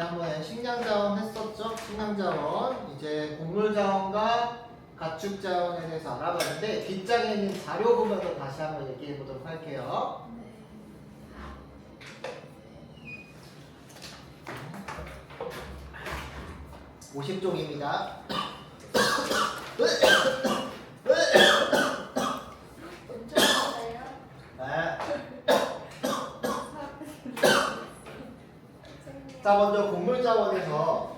지난번에 식량자원 했었죠? 식량자원. 이제 곡물자원과 가축자원에 대해서 알아봤는데 뒷장에 있는 자료 보면서 다시 한번 얘기해 보도록 할게요. 50종입니다. 자, 먼저 곡물자원에서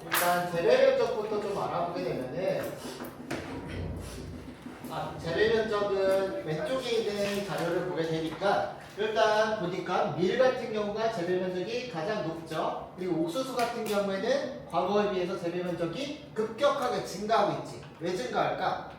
일단 재배 면적부터 좀 알아보게 되면은 재배 면적은 왼쪽에 있는 자료를 보게 되니까 일단 보니까 밀 같은 경우가 재배 면적이 가장 높죠. 그리고 옥수수 같은 경우에는 과거에 비해서 재배 면적이 급격하게 증가하고 있지. 왜 증가할까?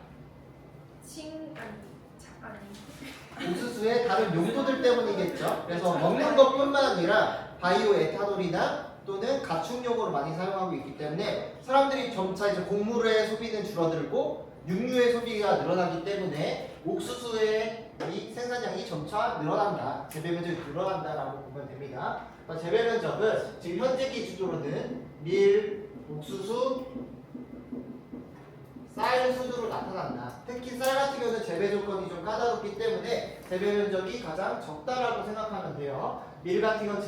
옥수수의 다른 용도들 때문이겠죠. 그래서 먹는 것뿐만 아니라 바이오 에탄올이나 또는 가축용으로 많이 사용하고 있기 때문에 사람들이 점차 이제 곡물의 소비는 줄어들고 육류의 소비가 늘어나기 때문에 옥수수의 이 생산량이 점차 늘어난다. 재배 면적이 늘어난다라고 보면 됩니다. 재배 면적은 지금 현재 기준으로는 밀, 옥수수, 쌀 순으로 나타난다. 특히 쌀 같은 경우는 재배 조건이 좀 까다롭기 때문에 재배 면적이 가장 적다라고 생각하면 돼요. 밀 같은 경우는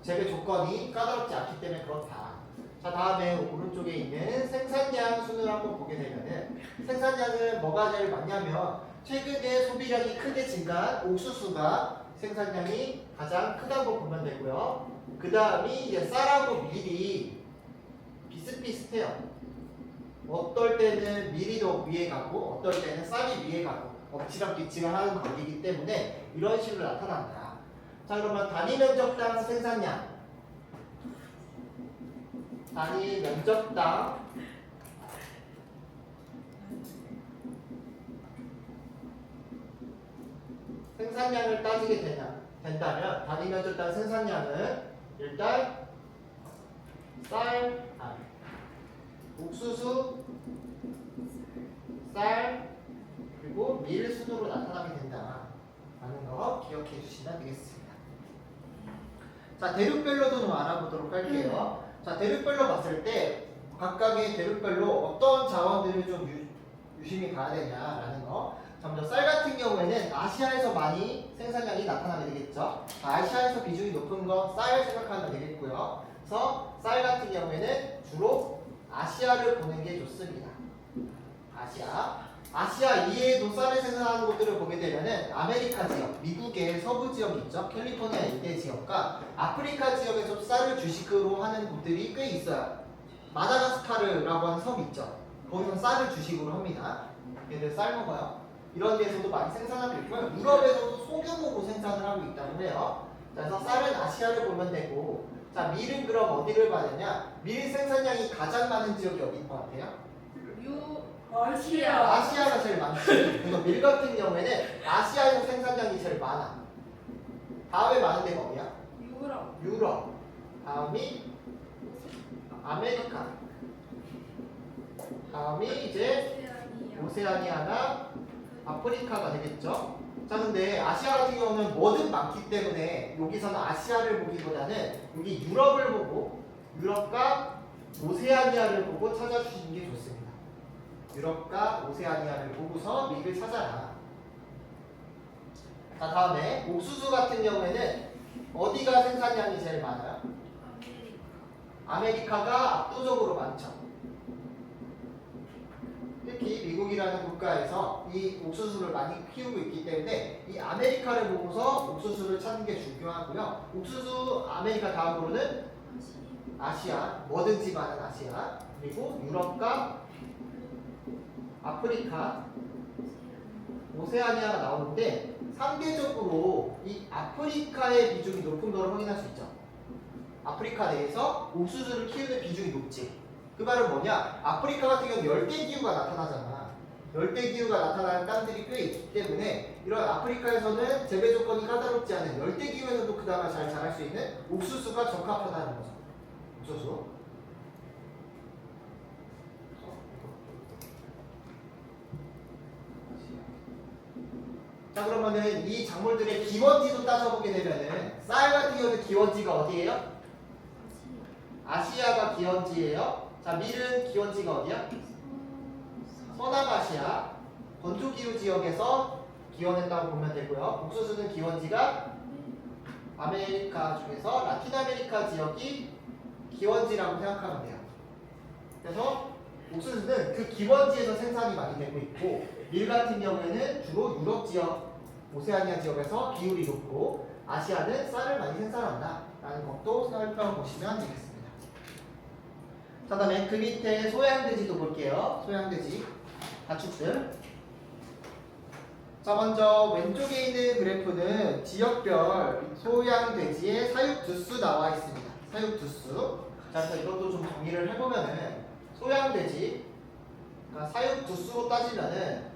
재배 조건이 까다롭지 않기 때문에 그렇다. 자, 다음에 오른쪽에 있는 생산량 순을 한번 보게 되면은 생산량은 뭐가 제일 많냐면 최근에 소비량이 크게 증가한 옥수수가 생산량이 가장 크다고 보면 되고요. 그 다음이 이제 쌀하고 밀이 비슷비슷해요. 어떨 때는 밀이 더 위에 가고 어떨 때는 쌀이 위에 가고 엎치락 뒤치락 하는 관계이기 때문에 이런 식으로 나타난다. 자, 그러면 단위 면적당 생산량, 단위 면적당 생산량을 따지게 된다면 단위 면적당 생산량은 일단 옥수수, 쌀, 그리고 밀 순으로 나타나게 된다라는 거 기억해 주시면 되겠습니다. 자, 대륙별로도 좀 알아보도록 할게요. 자, 대륙별로 봤을 때 각각의 대륙별로 어떤 자원들을 좀 유심히 봐야 되냐라는 거. 자, 먼저 쌀 같은 경우에는 아시아에서 많이 생산량이 나타나게 되겠죠. 아시아에서 비중이 높은 거 쌀 생각하면 되겠고요. 그래서 쌀 같은 경우에는 주로 아시아를 보는 게 좋습니다. 아시아 이외에도 쌀을 생산하는 곳들을 보게 되면은 아메리카 지역, 미국의 서부 지역이 있죠. 캘리포니아 일대 지역과 아프리카 지역에서 쌀을 주식으로 하는 곳들이 꽤 있어요. 마다가스카르라고 하는 섬이 있죠. 거기서 쌀을 주식으로 합니다. 얘들 쌀 먹어요. 이런 데서도 많이 생산하고 있고요. 유럽에서도 소규모로 생산을 하고 있다고 해요. 그래서 쌀은 아시아를 보면 되고, 자, 밀은 그럼 어디를 봐야 되냐? 밀 생산량이 가장 많은 지역이 어디인 것 같아요? 아시아가 제일 많지. 그래서 밀 같은 경우에는 아시아에서 생산량이 제일 많아. 다음에 많은 데가 어디야? 유럽. 다음이 아메리카. 다음이 이제 오세아니아나 아프리카가 되겠죠. 자, 근데 아시아 같은 경우는 뭐든 많기 때문에 여기서는 아시아를 보기보다는 여기 유럽을 보고 유럽과 오세아니아를 보고 찾아주시는 게 좋습니다. 유럽과 오세아니아를 보고서 밀을 찾아라. 자, 다음에 옥수수 같은 경우에는 어디가 생산량이 제일 많아요? 아메리카가 압도적으로 많죠. 특히 미국이라는 국가에서 이 옥수수를 많이 키우고 있기 때문에 이 아메리카를 보고서 옥수수를 찾는 게 중요하고요. 옥수수 아메리카 다음으로는 아시아, 뭐든지 많은 아시아, 그리고 유럽과 아프리카, 오세아니아가 나오는데 상대적으로 이 아프리카의 비중이 높은 걸 확인할 수 있죠. 아프리카 내에서 옥수수를 키우는 비중이 높지. 그 말은 뭐냐? 아프리카 같은 경우는 열대기후가 나타나잖아. 열대기후가 나타나는 땅들이 꽤 있기 때문에 이런 아프리카에서는 재배 조건이 까다롭지 않은 열대기후에서도 그나마 잘 자랄 수 있는 옥수수가 적합하다는 거죠. 옥수수. 자 그러면은 이 작물들의 기원지도 따져보게 되면은 쌀 같은 경우는 기원지가 어디예요? 아시아가 기원지예요. 자 밀은 기원지가 어디야? 서남아시아 건조기후 지역에서 기원했다고 보면 되고요. 옥수수는 기원지가 아메리카 중에서 라틴 아메리카 지역이 기원지라고 생각하면 돼요. 그래서 옥수수는 그 기원지에서 생산이 많이 되고 있고 밀 같은 경우에는 주로 유럽 지역, 오세아니아 지역에서 비율이 높고 아시아는 쌀을 많이 생산한다라는 것도 살펴보시면 되겠습니다. 자, 다음에 그 밑에 소양돼지도 볼게요. 소양돼지 가축들. 자, 먼저 왼쪽에 있는 그래프는 지역별 소양돼지의 사육 두수 나와 있습니다. 사육 두수. 자, 그래서 이것도 좀 정리를 해보면은 소양돼지 그러니까 사육 두수로 따지면은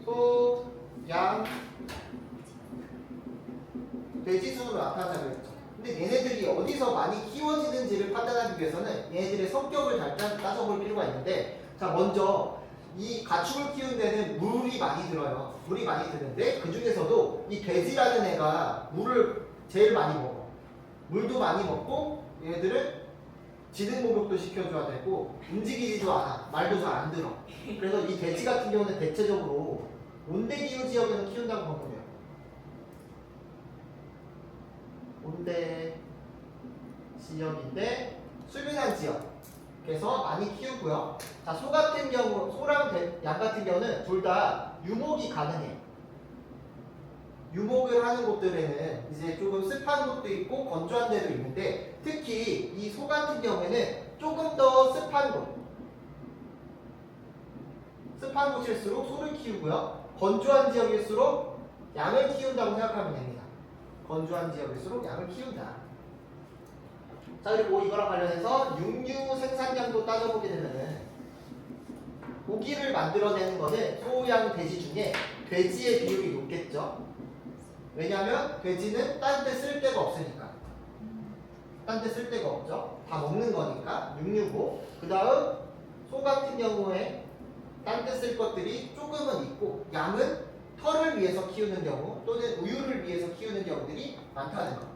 소, 양, 돼지 순으로 나타나자고 했죠. 근데 얘네들이 어디서 많이 키워지는지를 판단하기 위해서는 얘네들의 성격을 잘 따져볼 필요가 있는데 자 먼저 이 가축을 키우는 데는 물이 많이 들어요. 물이 많이 드는데 그 중에서도 이 돼지라는 애가 물을 제일 많이 먹어. 물도 많이 먹고 얘네들은 지능 목욕도 시켜줘야 되고 움직이지도 않아. 말도 잘 안 들어. 그래서 이 돼지 같은 경우는 대체적으로 온대기후 지역에서 키운다고 보면 돼요. 온대 지역인데 수빈한 지역에서 많이 키우고요. 자, 소 같은 경우, 소랑 양 같은 경우는 둘 다 유목이 가능해. 유목을 하는 곳들에는 이제 조금 습한 곳도 있고 건조한 데도 있는데 특히 이 소 같은 경우에는 조금 더 습한 곳. 습한 곳일수록 소를 키우고요. 건조한 지역일수록 양을 키운다고 생각하면 됩니다. 건조한 지역일수록 양을 키운다. 자 그리고 이거랑 관련해서 육류 생산량도 따져보게 되면은 고기를 만들어내는 거는 소, 양, 돼지 중에 돼지의 비율이 높겠죠. 왜냐하면 돼지는 딴 데 쓸 데가 없으니까. 딴 데 쓸 데가 없죠. 다 먹는 거니까 육류고. 그 다음 소 같은 경우에 딴 데 쓸 것들이 조금은 있고 양은 털을 위해서 키우는 경우 또는 우유를 위해서 키우는 경우들이 많다는 것.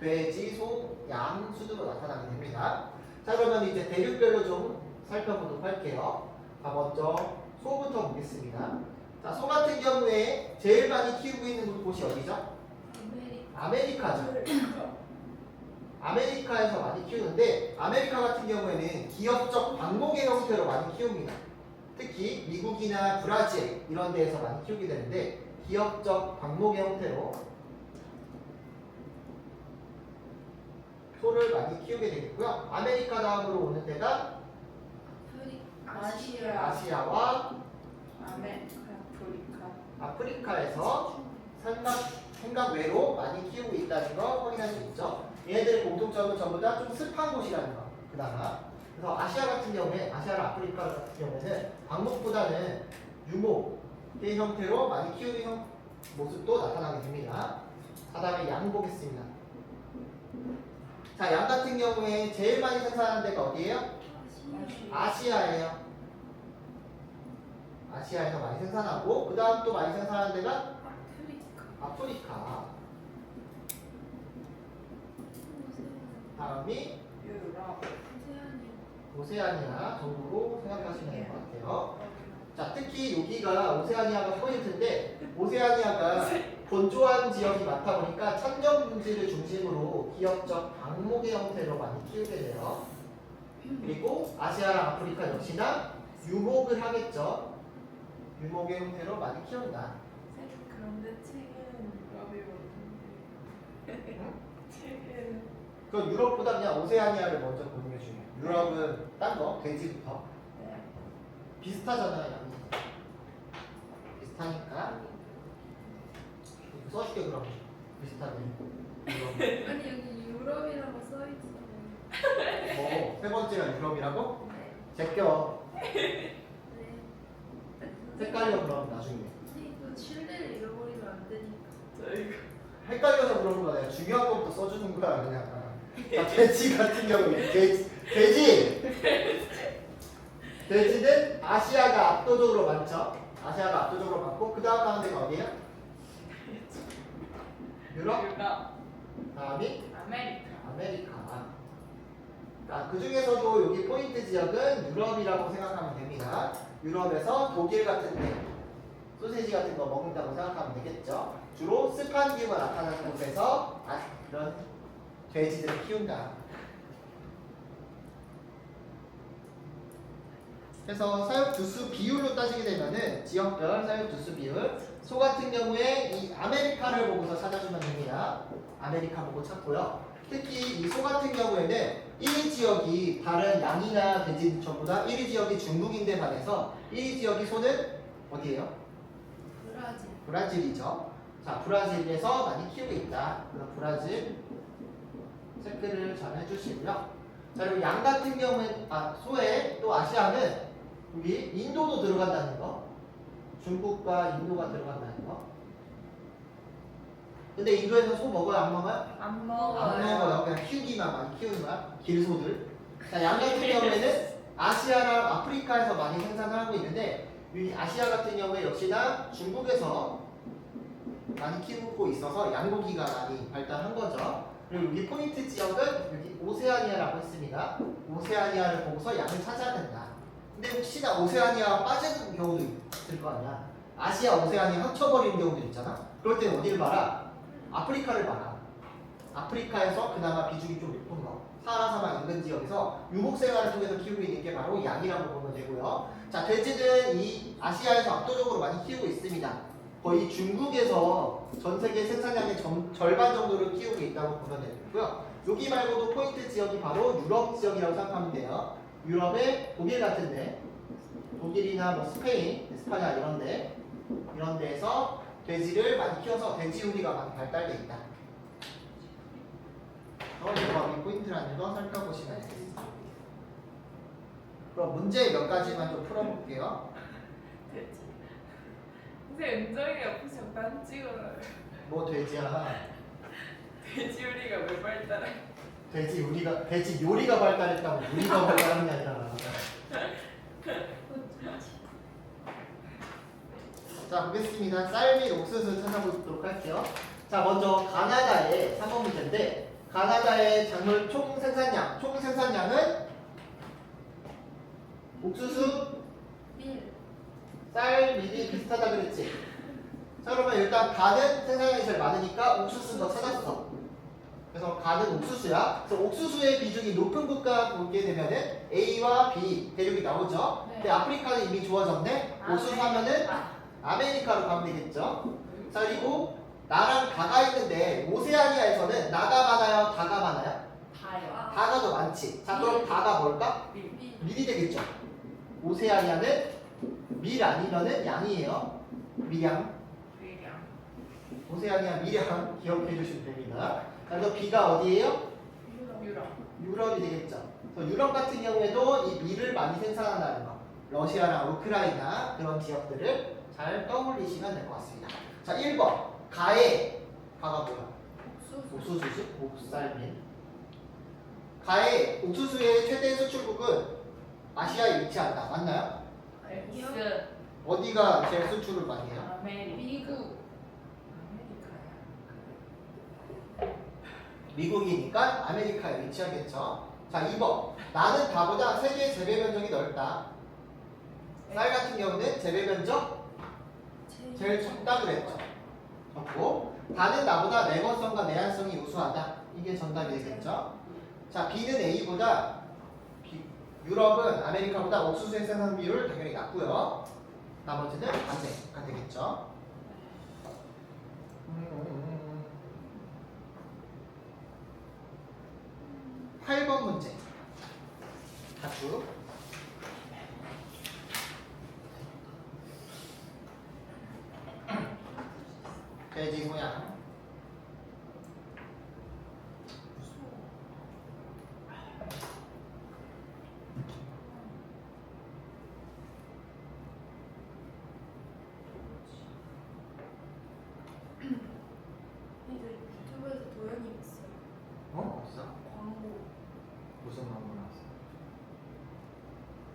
돼지, 소, 양 순으로 나타나게 됩니다. 자 그러면 이제 대륙별로 좀 살펴보도록 할게요. 자 먼저 소부터 보겠습니다. 자, 소 같은 경우에 제일 많이 키우고 있는 곳이 어디죠? 아메리카죠. 아메리카에서 많이 키우는데 아메리카 같은 경우에는 기업적 방목의 형태로 많이 키웁니다. 특히 미국이나 브라질 이런 데에서 많이 키우게 되는데 기업적 방목의 형태로 소를 많이 키우게 되겠고요. 아메리카 다음으로 오는 데가 아시아와 아프리카에서 생각 외로 많이 키우고 있다는 거 확인할 수 있죠. 얘네들의 공통점은 전부 다 좀 습한 곳이라는 거. 그나마 그래서 아시아 같은 경우에 아시아나 아프리카 같은 경우에는 방목보다는 유목의 형태로 많이 키우는 모습도 나타나게 됩니다. 다음에 양 보겠습니다. 자, 양 같은 경우에 제일 많이 생산하는 데가 어디예요? 아시아예요. 아시아에서 많이 생산하고 그 다음 또 많이 생산하는 데가 아프리카. 다음이 오세아니아 정도로 생각하시면 될 것 같아요. 자, 특히 여기가 오세아니아가 포인트인데 오세아니아가 건조한 지역이 많다 보니까 천적 분지를 중심으로 기업적 방목의 형태로 많이 키우게 돼요. 그리고 아시아랑 아프리카 역시나 유목을 하겠죠. 유목의 형태로 많이 키운다. 그런데 책은 유럽이 응? 책은 그 유럽보다 그냥 오세아니아를 먼저 보는 게 중요해요. 유럽은 딴 거, 돼지부터. 비슷하잖아요, 양이. 비슷하니까. 써줄게, 그럼. 비슷하네. 유럽. 아니 여기 유럽이라고 써있어요. 뭐, 세 번째가 유럽이라고? 네. 제껴. 네. 헷갈려, 그럼 나중에. 선생님 신뢰를 잃어버리면 안 되니까. 저희가 헷갈려서 그런 거야. 내가 중요한 것부터 써주는 거야, 그냥. 자, 돼지 같은 경우에. 돼지! 돼지는 아시아가 압도적으로 많죠. 아시아가 압도적으로 많고 그 다음 나온 데가 어디예요? 유럽? 다음이 아메리카. 그 중에서도 여기 포인트 지역은 유럽이라고 생각하면 됩니다. 유럽에서 독일 같은 데 소세지 같은 거 먹는다고 생각하면 되겠죠. 주로 습한 기후가 나타나는 곳에서 이런 돼지들을 키운다. 그래서 사육 두수 비율로 따지게 되면은 지역별 사육 두수 비율 소 같은 경우에 이 아메리카를 보고서 찾아주면 됩니다. 아메리카 보고 찾고요. 특히 이 소 같은 경우에는 1위 지역이 다른 양이나 돼지처보다 1위 지역이 중국인데 반해서 1위 지역이 소는 어디예요? 브라질. 브라질이죠. 자, 브라질에서 많이 키우고 있다. 그래서 브라질 체크를 잘 해주시고요. 자, 그리고 양 같은 경우에 소에 또 아시아는 여기 인도도 들어간다는 거. 중국과 인도가 들어간다는 거. 근데 인도에서 소 먹어요? 안 먹어요? 안 안 먹어요. 그냥 키우기만 많이 키우는 거야. 길소들. 자, 양 같은 경우에는 아시아랑 아프리카에서 많이 생산을 하고 있는데 이 아시아 같은 경우에 역시나 중국에서 많이 키우고 있어서 양고기가 많이 발달한 거죠. 그리고 여기 포인트 지역은 여기 오세아니아라고 했습니다. 오세아니아를 보고서 양을 찾아야 된다. 근데 혹시나 오세아니아 빠지는 경우도 있을 거 아니야. 아시아 오세아니아 합쳐버리는 경우도 있잖아. 그럴 때는 어디를 봐라? 아프리카를 봐라. 아프리카에서 그나마 비중이 좀 높은 거. 사하라 사막 인근 지역에서 유목 생활을 통해서 키우고 있는 게 바로 양이라고 보면 되고요. 자, 돼지는 이 아시아에서 압도적으로 많이 키우고 있습니다. 거의 중국에서 전 세계 생산량의 절반 정도를 키우고 있다고 보면 되고요. 여기 말고도 포인트 지역이 바로 유럽 지역이라고 생각하면 돼요. 유럽의 독일 같은데, 독일이나 뭐 스페인, 에스파냐 이런 데에서 돼지를 많이 키워서 돼지 요리가 많이 발달돼 있다. 이거 포인트라는 거 살펴보시면 되겠습니다. 그럼 문제 몇 가지만 좀 풀어볼게요. 선생님 은정이가 옆에서 난 찍어요. 뭐 돼지야? 돼지 요리가 왜 발달해? 돼지 요리가 발달했다고 우리가 발달하는 게 아니라. 자, 보겠습니다. 쌀 및 옥수수 찾아보도록 할게요. 자, 먼저 가나다의 3번 문제인데 가나다의 작물 총 생산량은 옥수수, 밀. 쌀, 밀이 비슷하다 그랬지? 자, 그러면 일단 가는 생산량이 제일 많으니까 옥수수는 더 찾았어. 그래서 가는 옥수수야. 그래서 옥수수의 비중이 높은 국가 보게 되면은 A와 B 대륙이 나오죠. 네. 근데 아프리카는 이미 좋아졌네. 옥수수 하면은 아메리카로 가면 되겠죠. 자, 그리고 나랑 다가 있는데 오세아니아에서는 나가 많아요, 다가 많아요? 다요. 다가 더 많지. 자, 그럼 다가 뭘까? 밀. 밀이 되겠죠. 오세아니아는 밀 아니면은 양이에요. 밀양. 밀양. 오세아니아 밀양 기억해 주시면 됩니다. 자, 그래서 B가 어디예요? 유럽. 유럽이 되겠죠. 그래서 유럽 같은 경우에도 이 밀을 많이 생산한다는 거. 러시아나 우크라이나 그런 지역들을 잘 떠올리시면 될 것 같습니다. 자, 1번. 가가 뭐야? 옥수수. 옥수수지? 옥살밀. 가의 옥수수의 최대 수출국은 아시아에 위치한다. 맞나요? X. 어디가 제일 수출을 많이 해요? 미국. 미국이니까 아메리카에 위치하겠죠. 자, 2번. 나는 다보다 세계 재배 면적이 넓다. 쌀 같은 경우는 재배 면적 제일 적다 그랬죠. 적고. 다는 나보다 내건성과 내한성이 우수하다. 이게 정답이 되겠죠. 자, B는 A보다 유럽은 아메리카보다 옥수수의 생산 비율 당연히 낮고요. 나머지는 반대가 되겠죠. 8번 문제. 다수. 돼지 모양. 이거 유튜브에서 도연이 봤어요. 어디서? 광고. 무슨 광고 나왔어?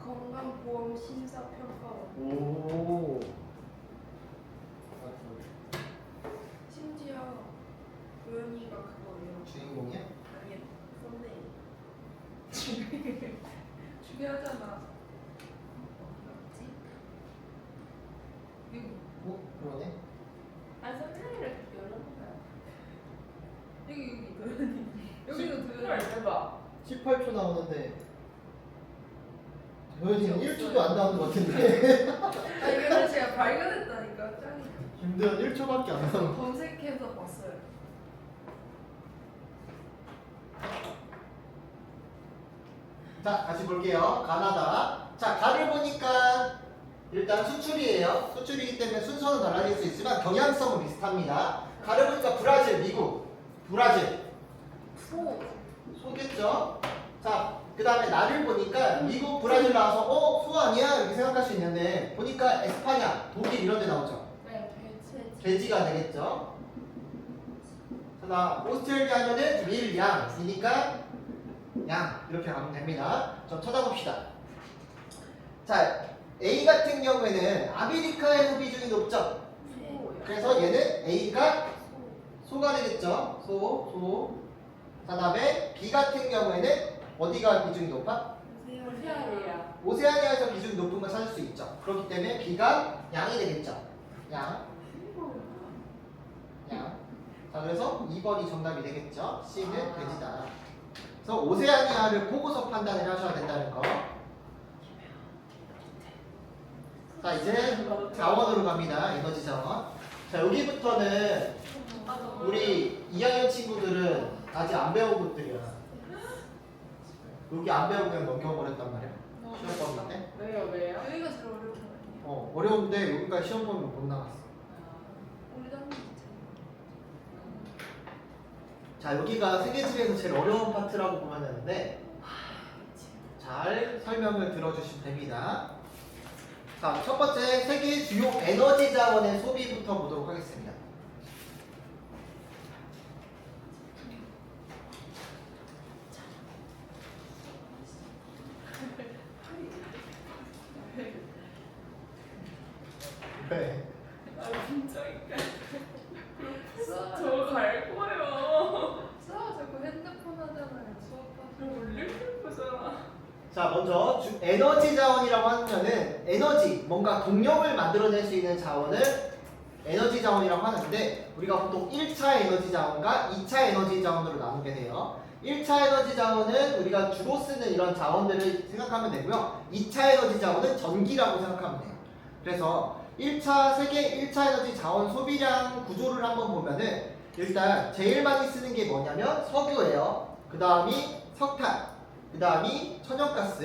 건강보험 심사평가원. 오. 주인공이야? 아니 선배. 중요하잖아. 이거 그러네. 아 선생님을 열어볼까요? 여기 도현이. 여기도 도현이. 헐 대박. 18초 나오는데 도현이는 1초도 안 나오는 것 같은데. 아 이거는 제가 발견했다니까 짱이. 김도현 1초밖에 안 나오는 거. 검색해서 봤어요. 자, 다시 볼게요. 가나다. 자, 가를 보니까 일단 수출이에요. 수출이기 때문에 순서는 달라질 수 있지만 경향성은 비슷합니다. 가를 보니까 브라질, 미국. 브라질. 소. 소겠죠? 자, 그 다음에 나를 보니까 미국, 브라질 나와서 소 아니야? 이렇게 생각할 수 있는데 보니까 에스파냐, 독일 이런 데 나오죠. 네. 돼지가 되겠죠? 자, 나 오스트레일리아 하면은 밀, 양이니까 양 이렇게 가면 됩니다. 좀 찾아봅시다. 자, A 같은 경우에는 아메리카에서 비중이 높죠? 소요. 그래서 얘는 A가 소가 되겠죠? 소. 자, 다음에 B 같은 경우에는 어디가 비중이 높아? 오세아니아. 오세아니아에서 비중이 높은 걸 찾을 수 있죠. 그렇기 때문에 B가 양이 되겠죠. 양. 자, 그래서 2번이 정답이 되겠죠. C는 돼지다. 그래서 오세아니아를 보고서 판단을 하셔야 된다는 거. 자, 이제 자원으로 갑니다. 에너지 자원. 자, 여기부터는 우리 2학년 친구들은 아직 안 배운 것들이야. 여기 안 배우고 그냥 넘겨버렸단 말이야. 시험 범위 때. 왜요? 여기가 제일 어려운 거 아니에요? 어려운데 여기까지 시험 범위 못 나갔어. 우리 당연히 있잖아. 자, 여기가 세계지리에서 제일 어려운 파트라고 보면 되는데 잘 설명을 들어주시면 됩니다. 자, 첫 번째 세계 주요 에너지 자원의 소비부터 보도록 하겠습니다. 네. 아 진짜니까. 수아 저 갈 거예요. 자꾸 핸드폰 하잖아요. 수업하고. 올릴 거잖아. 자, 먼저 에너지 자원이라고 하면은 에너지, 뭔가 동력을 만들어낼 수 있는 자원을 에너지 자원이라고 하는데 우리가 보통 1차 에너지 자원과 2차 에너지 자원으로 나누게 돼요. 1차 에너지 자원은 우리가 주로 쓰는 이런 자원들을 생각하면 되고요. 2차 에너지 자원은 전기라고 생각하면 돼요. 그래서 1차 세계 1차 에너지 자원 소비량 구조를 한번 보면은 일단 제일 많이 쓰는 게 뭐냐면 석유예요. 그 다음이 석탄, 그 다음이 천연가스,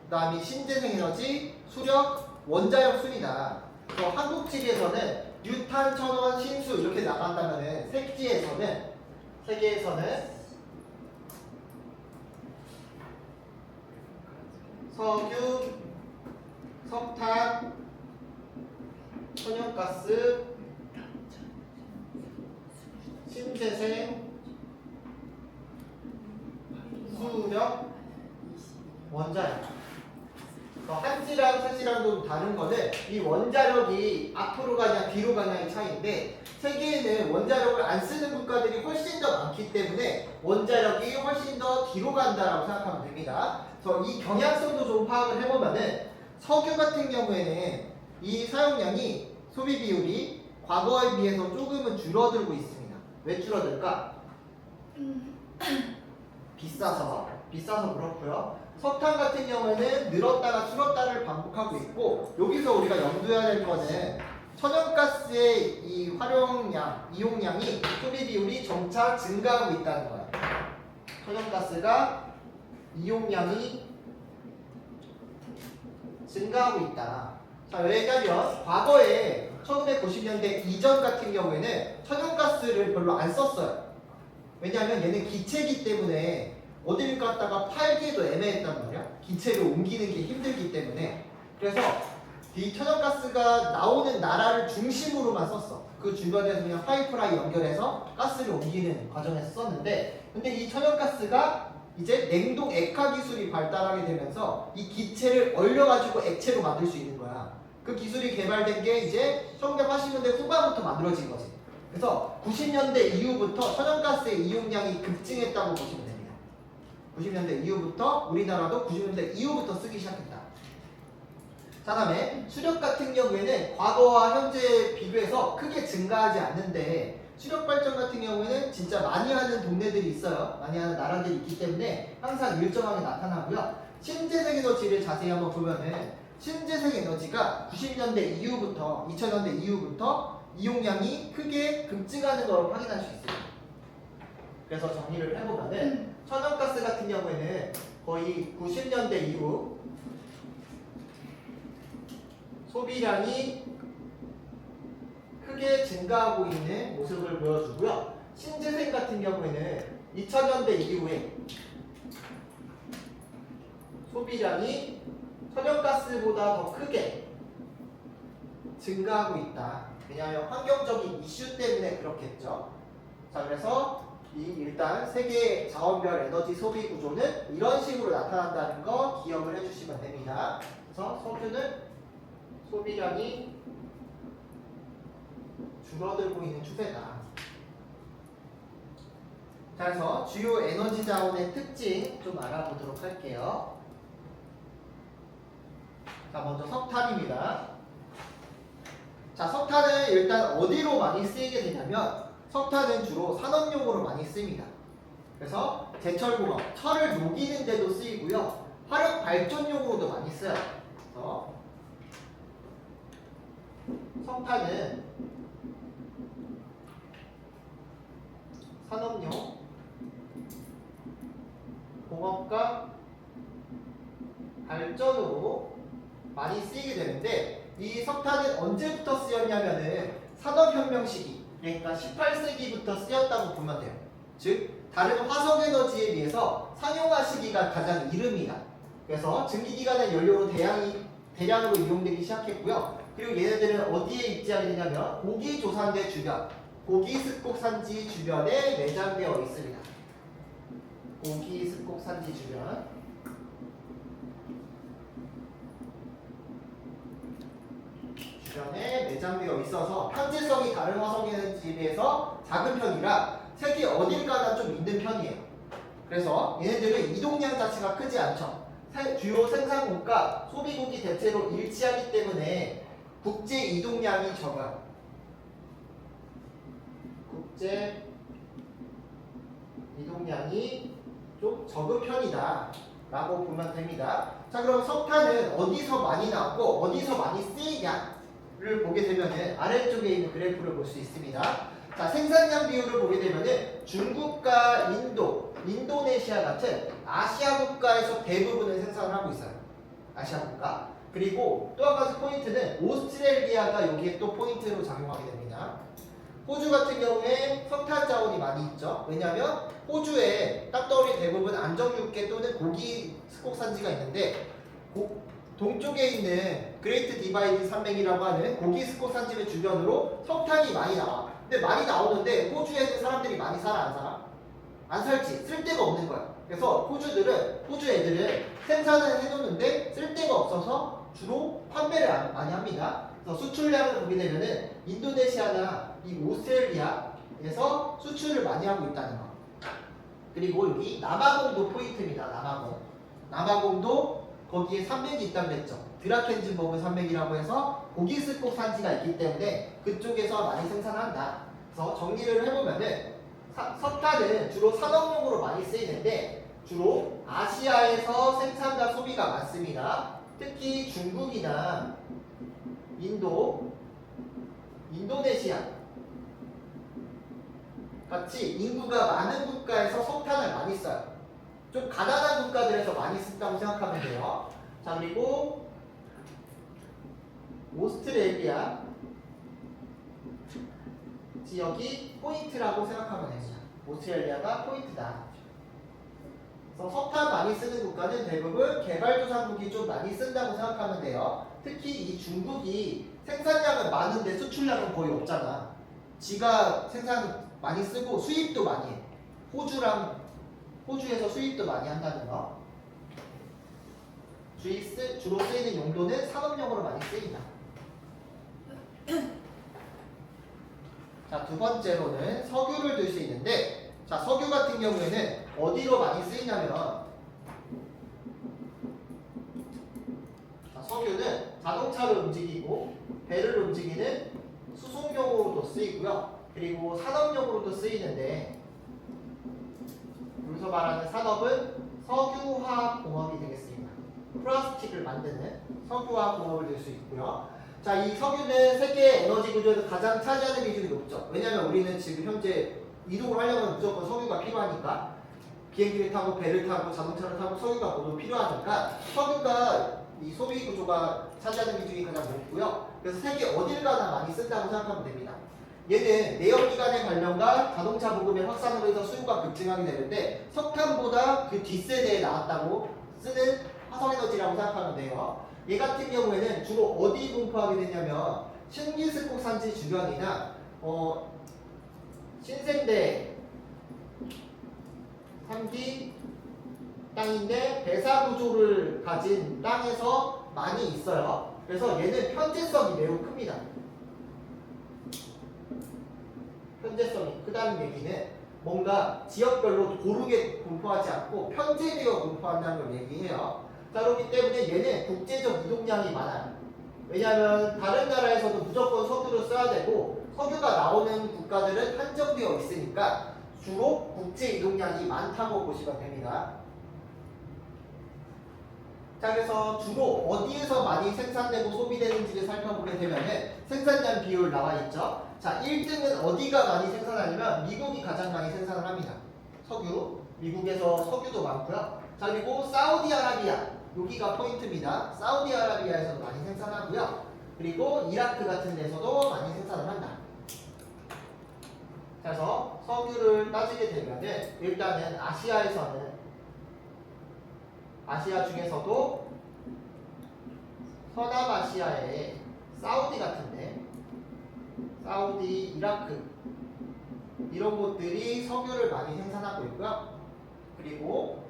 그 다음이 신재생 에너지, 수력, 원자력 순이다. 그래서 한국지리에서는 유탄, 천원, 신수 이렇게 나간다면은 세계에서는 석유, 석탄, 천연가스, 신재생, 수력, 원자력. 한지랑 세지랑 좀 다른 거는 이 원자력이 앞으로 가냐 뒤로 가냐의 차이인데 세계에는 원자력을 안 쓰는 국가들이 훨씬 더 많기 때문에 원자력이 훨씬 더 뒤로 간다라고 생각하면 됩니다. 그래서 이 경향성도 좀 파악을 해보면은 석유 같은 경우에는 이 사용량이 소비 비율이 과거에 비해서 조금은 줄어들고 있습니다. 왜 줄어들까? 비싸서 그렇고요. 석탄 같은 경우에는 늘었다가 줄었다를 반복하고 있고 여기서 우리가 염두해야 될 거는 천연가스의 이 활용량, 이용량이 소비 비율이 점차 증가하고 있다는 거예요. 천연가스가 이용량이 증가하고 있다. 자, 왜냐면 과거에 1990년대 이전 같은 경우에는 천연가스를 별로 안 썼어요. 왜냐하면 얘는 기체이기 때문에 어딜 갖다가 팔기에도 애매했단 말이야. 기체를 옮기는 게 힘들기 때문에. 그래서 이 천연가스가 나오는 나라를 중심으로만 썼어. 그 주변에서 그냥 파이프라인 연결해서 가스를 옮기는 과정에서 썼는데 근데 이 천연가스가 이제 냉동 액화 기술이 발달하게 되면서 이 기체를 얼려가지고 액체로 만들 수 있는 거야. 그 기술이 개발된 게 이제 1980년대 후반부터 만들어진 거지. 그래서 90년대 이후부터 천연가스의 이용량이 급증했다고 보시면 됩니다. 90년대 이후부터 우리나라도 90년대 이후부터 쓰기 시작했다. 자, 다음에 수력 같은 경우에는 과거와 현재 비교해서 크게 증가하지 않는데 수력 발전 같은 경우에는 진짜 많이 하는 동네들이 있어요. 많이 하는 나라들이 있기 때문에 항상 일정하게 나타나고요. 신재생 에너지를 자세히 한번 보면은 신재생 에너지가 90년대 이후부터 2000년대 이후부터 이용량이 크게 급증하는 걸 확인할 수 있습니다. 그래서 정리를 해보면은 천연가스 같은 경우에는 거의 90년대 이후 소비량이 크게 증가하고 있는 모습을 보여주고요. 신재생 같은 경우에는 2000년대 이후에 소비량이 천연가스보다 더 크게 증가하고 있다. 왜냐하면 환경적인 이슈 때문에 그렇겠죠. 자, 그래서 일단 세계 자원별 에너지 소비 구조는 이런 식으로 나타난다는 거 기억을 해주시면 됩니다. 그래서 석유는 소비량이 줄어들고 있는 추세다. 자, 그래서 주요 에너지 자원의 특징 좀 알아보도록 할게요. 자, 먼저 석탄입니다. 자, 석탄은 일단 어디로 많이 쓰이게 되냐면 석탄은 주로 산업용으로 많이 쓰입니다. 그래서 제철공업, 철을 녹이는 데도 쓰이고요. 화력 발전용으로도 많이 써요. 그래서 석탄은 산업용, 공업과 발전으로 많이 쓰이게 되는데 이 석탄은 언제부터 쓰였냐면은 산업혁명 시기, 그러니까 18세기부터 쓰였다고 보면 돼요. 즉 다른 화석에너지에 비해서 상용화 시기가 가장 이릅니다. 그래서 증기기관의 연료로 대량으로 이용되기 시작했고요. 그리고 얘네들은 어디에 입지하게 되냐면 고기 조산대 주변, 고기 습곡 산지 주변에 매장되어 있습니다. 고기 습곡 산지 주변. 주변에 매장되어 있어서 편재성이 다른 화석에너지에 비해서 작은 편이라 세계 어딜 가나 좀 있는 편이에요. 그래서 얘네들은 이동량 자체가 크지 않죠. 주요 생산국과 소비국이 대체로 일치하기 때문에 국제 이동량이 적어요. 국제 이동량이 좀 적은 편이다 라고 보면 됩니다. 자, 그럼 석탄은 어디서 많이 나오고 어디서 많이 쓰이냐를 보게 되면은 아래쪽에 있는 그래프를 볼 수 있습니다. 자, 생산량 비율을 보게 되면은 중국과 인도, 인도네시아 같은 아시아 국가에서 대부분을 생산을 하고 있어요. 아시아 국가. 그리고 또 한 가지 포인트는 오스트레일리아가 여기에 또 포인트로 작용하게 됩니다. 호주 같은 경우에 석탄 자원이 많이 있죠. 왜냐하면 호주에 땅덩어리 대부분 안정육계 또는 고기 습곡 산지가 있는데 동쪽에 있는 그레이트 디바이드 산맥이라고 하는 고기 습곡 산지를 주변으로 석탄이 많이 나와. 근데 많이 나오는데 호주에는 사람들이 많이 살아 안 살아? 안 살지. 쓸 데가 없는 거야. 그래서 호주 애들은 생산을 해놓는데 쓸 데가 없어서 주로 판매를 많이 합니다. 그래서 수출량을 보게 되면은 인도네시아나 이 오스트레일리아에서 수출을 많이 하고 있다는 거. 그리고 여기 남아공도 포인트입니다. 남아공도 거기에 산맥이 있다고 그랬죠. 드라켄즈버그 산맥이라고 해서 고기 습곡 산지가 있기 때문에 그쪽에서 많이 생산한다. 그래서 정리를 해보면은 석탄은 주로 산업용으로 많이 쓰이는데 주로 아시아에서 생산과 소비가 많습니다. 특히 중국이나 인도네시아 같이 인구가 많은 국가에서 석탄을 많이 써요. 좀 가난한 국가들에서 많이 쓴다고 생각하면 돼요. 자, 그리고 오스트레일리아 지역이 포인트라고 생각하면 됩니다. 오스트레일리아가 포인트다. 그래서 석탄 많이 쓰는 국가는 대부분 개발도상국이 좀 많이 쓴다고 생각하면 돼요. 특히 이 중국이 생산량은 많은데 수출량은 거의 없잖아. 지가 생산 많이 쓰고 수입도 많이 해. 호주에서 수입도 많이 한다는 거. 주로 쓰이는 용도는 산업용으로 많이 쓰인다. 자, 두 번째로는 석유를 들 수 있는데, 자, 석유 같은 경우에는 어디로 많이 쓰이냐면, 자, 석유는 자동차를 움직이고 배를 움직이는 수송용으로도 쓰이고요. 그리고 산업용으로도 쓰이는데, 여기서 말하는 산업은 석유화공업이 되겠습니다. 플라스틱을 만드는 석유화공업을 들 수 있고요. 자, 이 석유는 세계 에너지 구조에서 가장 차지하는 비중이 높죠. 왜냐하면 우리는 지금 현재 이동을 하려면 무조건 석유가 필요하니까, 비행기를 타고 배를 타고 자동차를 타고 석유가 모두 필요하니까 석유가 이 소비 구조가 차지하는 비중이 가장 높고요. 그래서 세계 어딜 가나 많이 쓴다고 생각하면 됩니다. 얘는 내연기관의 관련과 자동차 보급의 확산으로 해서 수요가 급증하게 되는데, 석탄보다 그 뒷세대에 나왔다고 쓰는 화석에너지라고 생각하면 돼요. 얘 같은 경우에는 주로 어디 분포하게 되냐면 신기스콕 산지 주변이나 신생대 3기 땅인데 배사 구조를 가진 땅에서 많이 있어요. 그래서 얘는 편제성이 매우 큽니다. 편제성이 크다는 얘기는 뭔가 지역별로 고르게 분포하지 않고 편제되어 분포한다는 걸 얘기해요. 자, 그렇기 때문에 얘는 국제적 이동량이 많아요. 왜냐하면 다른 나라에서도 무조건 석유를 써야 되고 석유가 나오는 국가들은 한정되어 있으니까 주로 국제 이동량이 많다고 보시면 됩니다. 자, 그래서 주로 어디에서 많이 생산되고 소비되는지를 살펴보게 되면은 생산량 비율 나와 있죠. 자, 1등은 어디가 많이 생산하냐면 미국이 가장 많이 생산을 합니다. 석유. 미국에서 석유도 많고요. 자, 그리고 사우디아라비아. 여기가 포인트입니다. 사우디아라비아에서도 많이 생산하고요. 그리고 이라크 같은 데서도 많이 생산을 한다. 그래서 석유를 따지게 되면은 일단은 아시아 중에서도 서남아시아의 사우디 같은데, 사우디, 이라크 이런 곳들이 석유를 많이 생산하고 있고요. 그리고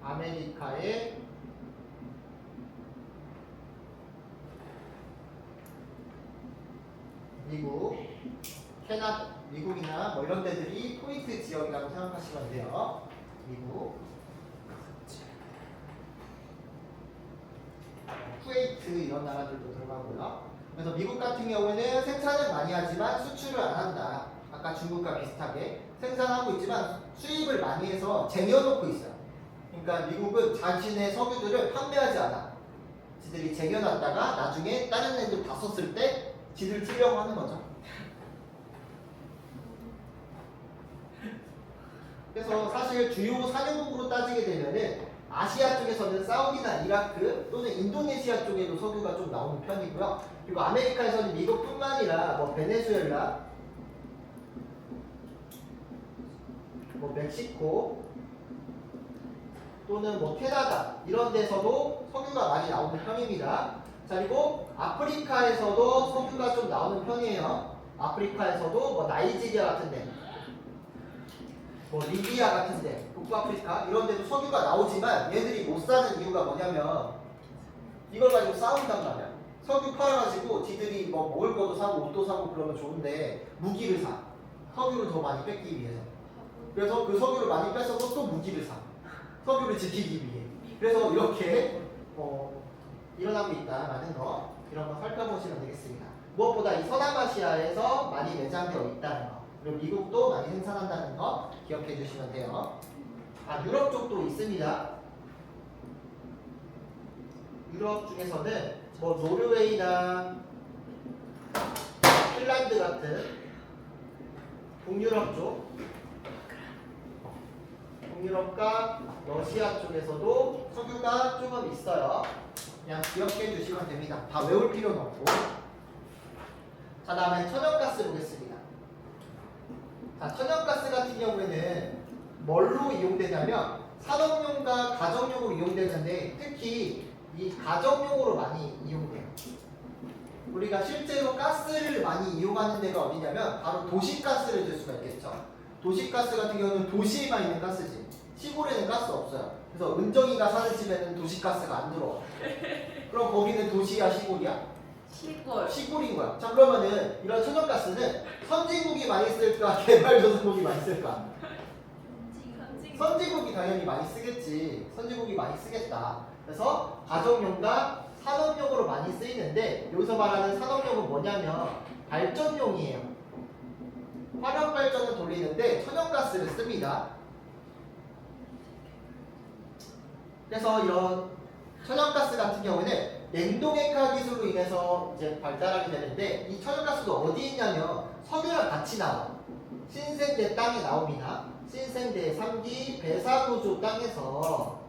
아메리카의 미국, 캐나다, 미국이나 뭐 이런 데들이 포인트 지역이라고 생각하시면 돼요. 미국, 쿠웨이트 이런 나라들도 들어가고요. 그래서 미국 같은 경우에는 생산을 많이 하지만 수출을 안 한다. 아까 중국과 비슷하게 생산하고 있지만 수입을 많이 해서 쟁여놓고 있어요. 그러니까 미국은 자신의 석유들을 판매하지 않아. 지들이 쟁여놨다가 나중에 다른 애들 다 썼을 때 지들 쓰려고 하는 거죠. 그래서 사실 주요 산유국으로 따지게 되면은 아시아 쪽에서는 사우디나 이라크 또는 인도네시아 쪽에도 석유가 좀 나오는 편이고요. 그리고 아메리카에서는 미국뿐만 아니라 뭐 베네수엘라, 뭐 멕시코 또는 뭐 캐나다 이런 데서도 석유가 많이 나오는 편입니다. 자, 그리고 아프리카에서도 석유가 좀 나오는 편이에요. 아프리카에서도 뭐 나이지리아 같은데, 뭐 리비아 같은데, 북부아프리카 이런 데도 석유가 나오지만 얘들이 못 사는 이유가 뭐냐면 이걸 가지고 싸운단 말이야. 석유 팔아가지고 지들이 뭐 먹을 것도 사고 옷도 사고 그러면 좋은데 무기를 사. 석유를 더 많이 뺏기 위해서. 그래서 그 석유를 많이 뺏어서 또 무기를 사. 석유를 지키기 위해. 그래서 이렇게 일어나고 있다라는 거, 이런 거 살펴보시면 되겠습니다. 무엇보다 이 서남아시아에서 많이 매장되어 있다는 거, 그리고 미국도 많이 생산한다는 거 기억해 주시면 돼요. 아, 유럽 쪽도 있습니다. 유럽 중에서는 뭐 노르웨이나 핀란드 같은 북유럽 쪽, 북유럽과 러시아 쪽에서도 석유가 조금 있어요. 그냥 기억해 주시면 됩니다. 다 외울 필요는 없고. 자, 다음에 천연가스 보겠습니다. 자, 천연가스 같은 경우에는 뭘로 이용되냐면 산업용과 가정용으로 이용되는데 특히 이 가정용으로 많이 이용돼요. 우리가 실제로 가스를 많이 이용하는 데가 어디냐면 바로 도시가스를 들 수가 있겠죠. 도시가스 같은 경우는 도시에만 있는 가스지. 시골에는 가스 없어요. 그래서 은정이가 사는 집에는 도시가스가 안 들어와. 그럼 거기는 도시야 시골이야? 시골. 시골인 거야. 자 그러면은 이런 천연가스는 선진국이 많이 쓸까 개발도상국이 많이 쓸까? 선진국이 당연히 많이 쓰겠지. 선진국이 많이 쓰겠다. 그래서 가정용과 산업용으로 많이 쓰이는데 여기서 말하는 산업용은 뭐냐면 발전용이에요. 화력 발전을 돌리는데 천연가스를 씁니다. 그래서 이런 천연가스 같은 경우는 냉동액화 기술로 인해서 이제 발달하게 되는데 이 천연가스도 어디 있냐면 석유랑 같이 나와. 신생대 땅에 나옵니다. 신생대 3기 배사구조 땅에서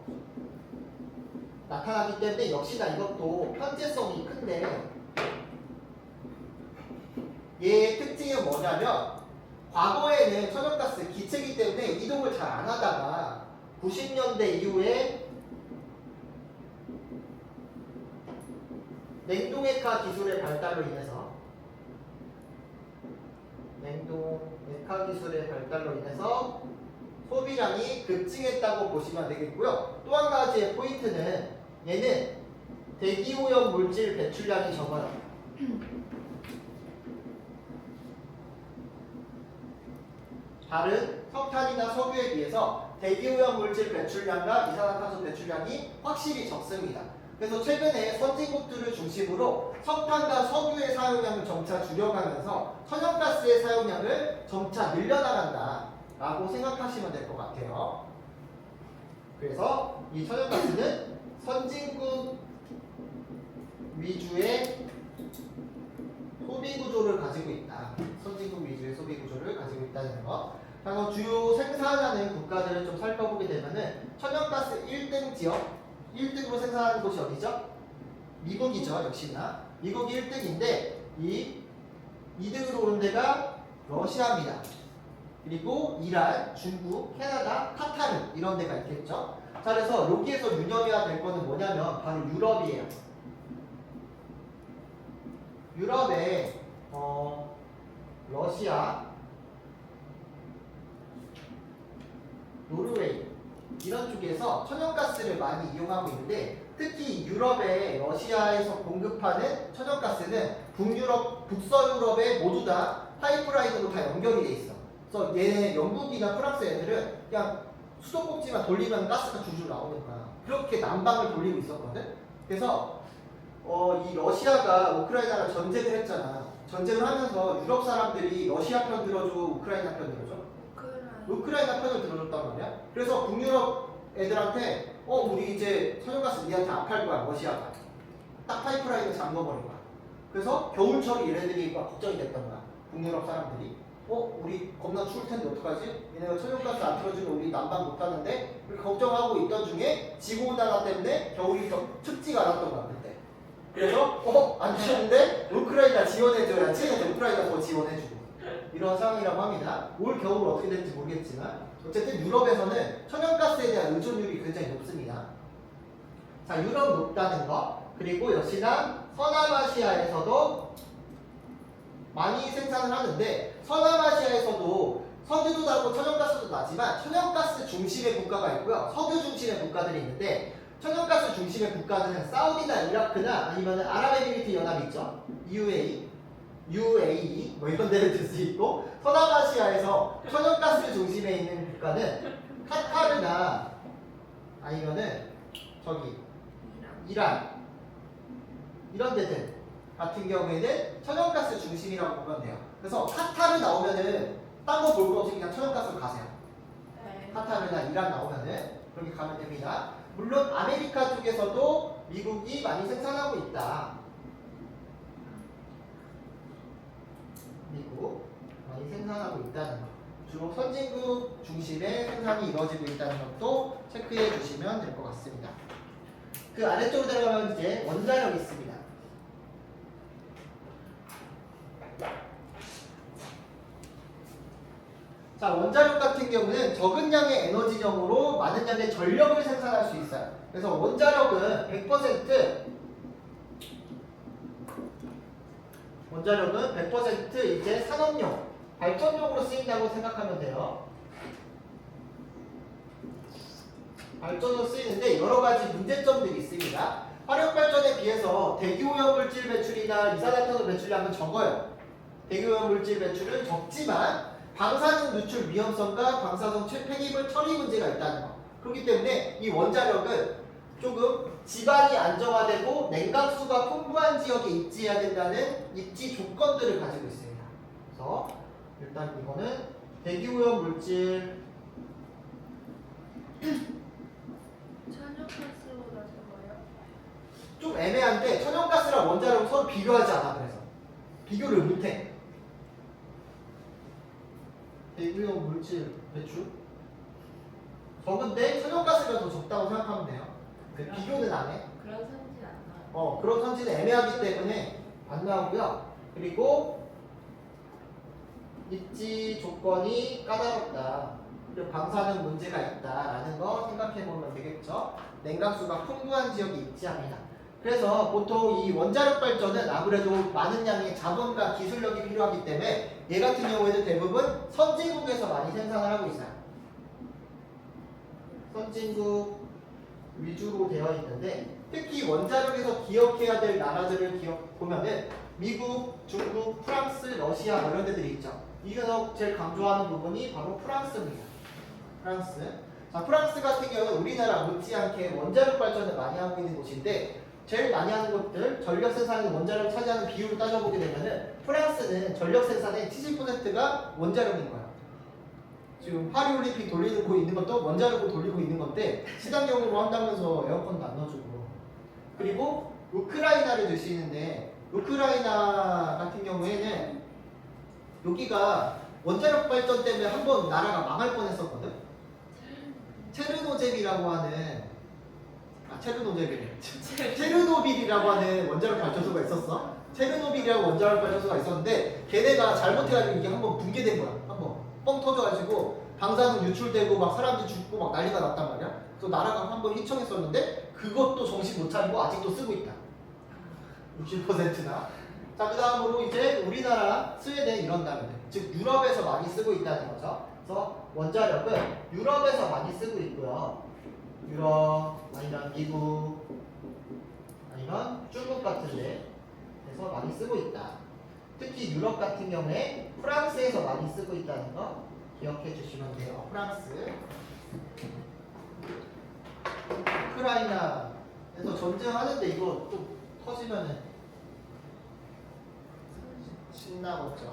나타나기 때문에 역시나 이것도 편재성이 큰데 얘의 특징은 뭐냐면 과거에는 천연가스 기체이기 때문에 이동을 잘 안 하다가 90년대 이후에 냉동액화 기술의 발달로 인해서 소비량이 급증했다고 보시면 되겠고요. 또 한 가지의 포인트는 얘는 대기오염 물질 배출량이 적어요. 다른 석탄이나 석유에 비해서 대기오염 물질 배출량과 이산화탄소 배출량이 확실히 적습니다. 그래서 최근에 선진국들을 중심으로 석탄과 석유의 사용량을 점차 줄여가면서 천연가스의 사용량을 점차 늘려나간다 라고 생각하시면 될 것 같아요. 그래서 이 천연가스는 선진국 위주의 소비 구조를 가지고 있다. 선진국 위주의 소비 구조를 가지고 있다는 거. 그래서 주요 생산하는 국가들을 좀 살펴보게 되면은 천연가스 1등 지역 1등으로 생산하는 곳이 어디죠? 미국이죠. 역시나 미국이 1등인데 이 2등으로 오른 데가 러시아입니다. 그리고 이란, 중국, 캐나다, 카타르 이런 데가 있겠죠. 자 그래서 여기에서 유념해야 될 거는 뭐냐면 바로 유럽이에요. 유럽에 러시아, 노르웨이 이런 쪽에서 천연가스를 많이 이용하고 있는데 특히 유럽에 러시아에서 공급하는 천연가스는 북유럽, 북서유럽에 모두 다 파이프라인으로 다 연결이 돼 있어. 그래서 얘네 영국이나 프랑스 애들은 그냥 수도꼭지만 돌리면 가스가 줄줄 나오는 거야. 그렇게 난방을 돌리고 있었거든. 그래서 이 러시아가 우크라이나랑 전쟁을 했잖아. 전쟁을 하면서 유럽 사람들이 러시아 편 들어줘, 우크라이나 편 들어줘? 우크라이나 편을 들어줬단 말이야. 그래서 북유럽 애들한테 우리 이제 천연가스 니한테 안 팔 거야 러시아가. 딱 파이프라인을 잠궈버린 거야. 그래서 겨울철이 얘네들이 막 걱정이 됐던 거야. 북유럽 사람들이 우리 겁나 추울 텐데 어떡하지? 얘네가 천연가스 안 틀어주면 우리 난방 못 하는데 그렇게 걱정하고 있던 중에 지구온난화 때문에 겨울이 더 춥지가 않았던 거야 그때. 그래서 안 추운데 우크라이나 지원해줘야지 해서 우크라이나 더 지원해주고 이런 상황이라고 합니다. 올 겨울 어떻게 될지 모르겠지만 어쨌든 유럽에서는 천연가스에 대한 의존율이 굉장히 높습니다. 자 유럽 높다는 거 그리고 역시나 서남아시아에서도 많이 생산을 하는데 서남아시아에서도 석유도 나고 천연가스도 나지만 천연가스 중심의 국가가 있고요. 석유 중심의 국가들이 있는데 천연가스 중심의 국가들은 사우디나 이라크나 아니면 아랍에미리트 연합 있죠. UAE 뭐 이런 데를 들 수 있고 서남아시아에서 천연가스 중심에 있는 국가는 카타르나 아니면은 저기 이란 이런 데들 같은 경우에는 천연가스 중심이라고 보면 돼요. 그래서 카타르 나오면은 딴 거 볼 거 없이 그냥 천연가스로 가세요. 카타르나 이란 나오면은 그렇게 가면 됩니다. 물론 아메리카 쪽에서도 미국이 많이 생산하고 있다. 미국 많이 생산하고 있다는 것. 주로 선진국 중심의 생산이 이루어지고 있다는 것도 체크해 주시면 될 것 같습니다. 그 아래쪽으로 들어가면 이제 원자력이 있습니다. 자, 원자력 같은 경우는 적은 양의 에너지정으로 많은 양의 전력을 생산할 수 있어요. 그래서 원자력은 100% 이제 산업용, 발전용으로 쓰인다고 생각하면 돼요. 발전으로 쓰이는데 여러 가지 문제점들이 있습니다. 화력발전에 비해서 대기오염물질 배출이나 이산화탄소 배출량은 적어요. 대기오염물질 배출은 적지만 방사능 누출 위험성과 방사성 폐기물 처리 문제가 있다는 거. 그렇기 때문에 이 원자력은 조금 지반이 안정화되고 냉각수가 풍부한 지역에 입지해야 된다는 입지 조건들을 가지고 있습니다. 그래서 일단 이거는 대기오염물질 천연가스보다 적어요? 좀 애매한데 천연가스랑 원자력은 서로 비교하지 않아. 그래서 비교를 못해. 대기오염물질 배출 적은데 천연가스가 더 적다고 생각하면 돼요. 비교는 안 해. 그런 성질 안 나요. 그런 선지는 애매하기 때문에 안 나오고요. 그리고 입지 조건이 까다롭다. 그리고 방사능 문제가 있다라는 거 생각해 보면 되겠죠. 냉각수가 풍부한 지역에 입지합니다. 그래서 보통 이 원자력 발전은 아무래도 많은 양의 자본과 기술력이 필요하기 때문에 얘 같은 경우에는 대부분 선진국에서 많이 생산을 하고 있어요. 선진국 위주로 되어 있는데 특히 원자력에서 기억해야 될 나라들을 보면은 미국, 중국, 프랑스, 러시아 이런 데들이 있죠. 여기서 제일 강조하는 부분이 바로 프랑스입니다. 프랑스. 자, 프랑스 같은 경우는 우리나라 못지않게 원자력 발전을 많이 하고 있는 곳인데 제일 많이 하는 곳들 전력 생산에서 원자력 차지하는 비율을 따져보게 되면은 프랑스는 전력 생산의 70%가 원자력인 거야. 지금 파리올림픽 돌리고 있는 것도 원자력으로 돌리고 있는 건데 시장용으로 한다면서 에어컨도 안 넣어주고. 그리고 우크라이나를 드시는데 우크라이나 같은 경우에는 여기가 원자력 발전 때문에 한번 나라가 망할 뻔했었거든. 체르노제비라고 하는 체르노빌이라고 하는 원자력 발전소가 있었어. 체르노빌이라고 원자력 발전소가 있었는데 걔네가 잘못해가지고 이게 한번 붕괴된 거야. 한번 뻥 터져가지고 방사능 유출되고 막 사람들 죽고 막 난리가 났단 말이야. 그래서 나라가 한번 희청했었는데 그것도 정신 못 차리고 아직도 쓰고 있다. 60%나. 자, 그 다음으로 이제 우리나라, 스웨덴 이런 나라들, 즉 유럽에서 많이 쓰고 있다는 거죠. 그래서 원자력은 유럽에서 많이 쓰고 있고요. 유럽, 아니면 미국, 아니면 중국 같은 데에서 많이 쓰고 있다. 특히 유럽 같은 경우에 프랑스에서 많이 쓰고 있다는 거 기억해 주시면 돼요. 프랑스. 우크라이나에서 전쟁하는데 이거 또 터지면은 신나겠죠.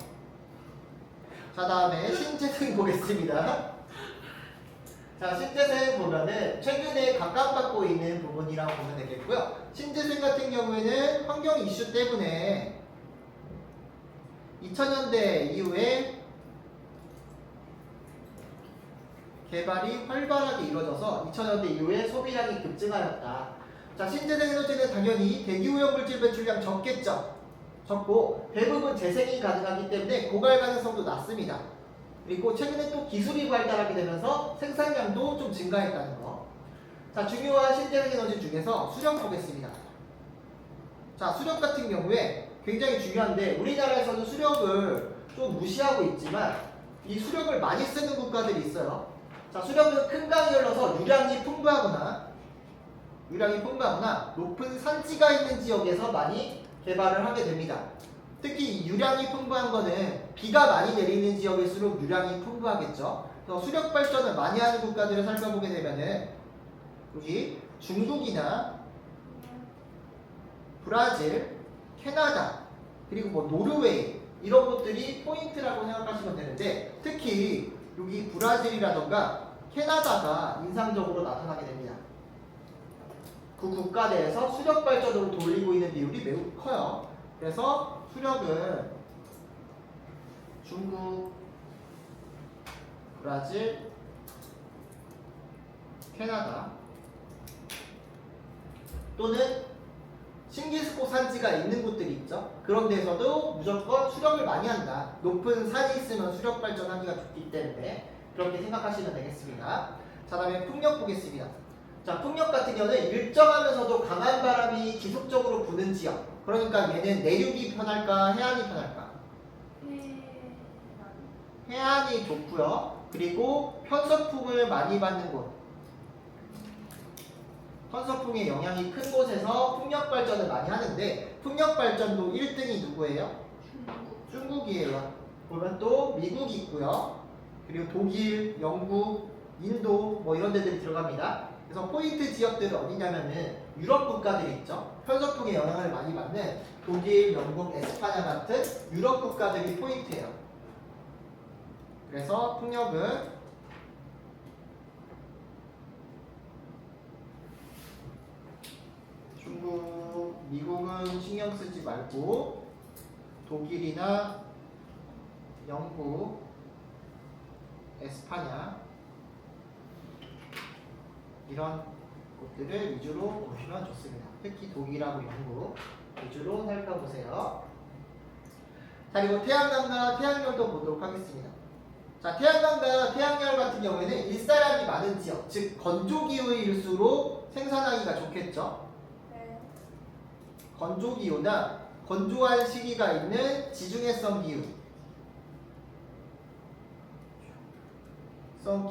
자, 다음에 신재생 보겠습니다. 자, 신재생 보면은 최근에 각광받고 있는 부분이라고 보면 되겠고요. 신재생 같은 경우에는 환경 이슈 때문에 2000년대 이후에 개발이 활발하게 이루어져서 2000년대 이후에 소비량이 급증하였다. 자, 신재생 에너지는 당연히 대기오염물질 배출량 적겠죠. 적고 대부분 재생이 가능하기 때문에 고갈 가능성도 낮습니다. 그리고 최근에 또 기술이 발달하게 되면서 생산량도 좀 증가했다는 거. 자, 중요한 신재생 에너지 중에서 수력 보겠습니다. 자, 수력 같은 경우에 굉장히 중요한데 우리나라에서는 수력을 좀 무시하고 있지만 이 수력을 많이 쓰는 국가들이 있어요. 자, 수력은 큰 강이 흘러서 유량이 풍부하거나 높은 산지가 있는 지역에서 많이 개발을 하게 됩니다. 특히 유량이 풍부한 거는 비가 많이 내리는 지역일수록 유량이 풍부하겠죠. 그래서 수력 발전을 많이 하는 국가들을 살펴보게 되면은 여기 중국이나 브라질, 캐나다, 그리고 뭐 노르웨이 이런 곳들이 포인트라고 생각하시면 되는데 특히 여기 브라질이라던가 캐나다가 인상적으로 나타나게 됩니다. 그 국가 내에서 수력 발전으로 돌리고 있는 비율이 매우 커요. 그래서 수력은 중국, 브라질, 캐나다 또는 신기스코 산지가 있는 곳들이 있죠. 그런 데서도 무조건 수력을 많이 한다. 높은 산이 있으면 수력 발전하기가 좋기 때문에 그렇게 생각하시면 되겠습니다. 자, 다음에 풍력 보겠습니다. 자, 풍력 같은 경우는 일정하면서도 강한 바람이 지속적으로 부는 지역. 그러니까 얘는 내륙이 편할까 해안이 편할까? 해안이 좋고요. 그리고 편서풍을 많이 받는 곳. 편서풍의 영향이 큰 곳에서 풍력 발전을 많이 하는데 풍력 발전도 1등이 누구예요? 중국이에요. 보면 또 미국이 있고요. 그리고 독일, 영국, 인도 뭐 이런 데들이 들어갑니다. 그래서 포인트 지역들은 어디냐면은 유럽 국가들이 있죠. 편서풍의 영향을 많이 받는 독일, 영국, 에스파냐 같은 유럽 국가들이 포인트예요. 그래서 풍력은 중국, 미국은 신경 쓰지 말고 독일이나 영국, 에스파냐 이런 곳들을 위주로 보시면 좋습니다. 특히 독일하고 영국 위주로 살펴보세요. 자, 그리고 태양광과 태양열도 보도록 하겠습니다. 자, 태양광과 태양열 같은 경우에는 일사량이 많은 지역, 즉 건조기후일수록 생산하기가 좋겠죠. 네. 건조기후나 건조한 시기가 있는 지중해성 기후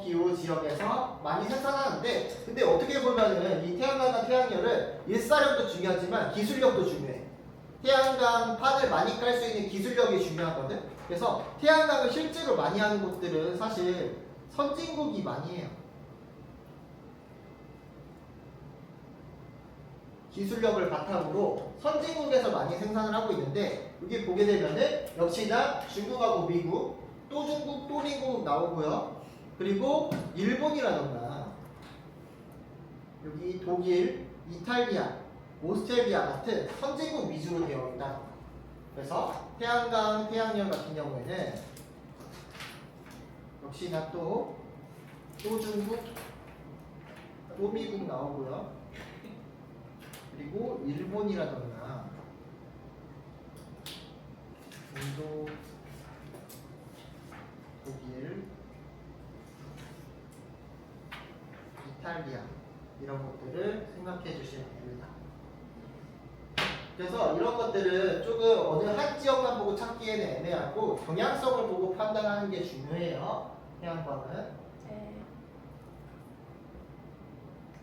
기후 지역에서 많이 생산하는데 근데 어떻게 보면은 이 태양광과 태양열은 일사력도 중요하지만 기술력도 중요해. 태양광판을 많이 깔 수 있는 기술력이 중요하거든. 그래서 태양광을 실제로 많이 하는 곳들은 사실 선진국이 많이 해요. 기술력을 바탕으로 선진국에서 많이 생산을 하고 있는데 여기 보게 되면은 역시나 중국하고 미국, 또 중국, 또 미국 나오고요. 그리고 일본이라던가 여기 독일, 이탈리아, 오스트레일리아 같은 선진국 위주로 되어 있다. 그래서 태양광, 태양열 같은 경우에는 역시나 또 중국, 또 미국 나오고요. 그리고 일본이라던가 인도, 독일, 이탈리아 이런 것들을 생각해 주시면 됩니다. 그래서 이런 것들은 조금 어느 한 지역만 보고 찾기에는 애매하고 경향성을 보고 판단하는 게 중요해요. 태양광은. 네.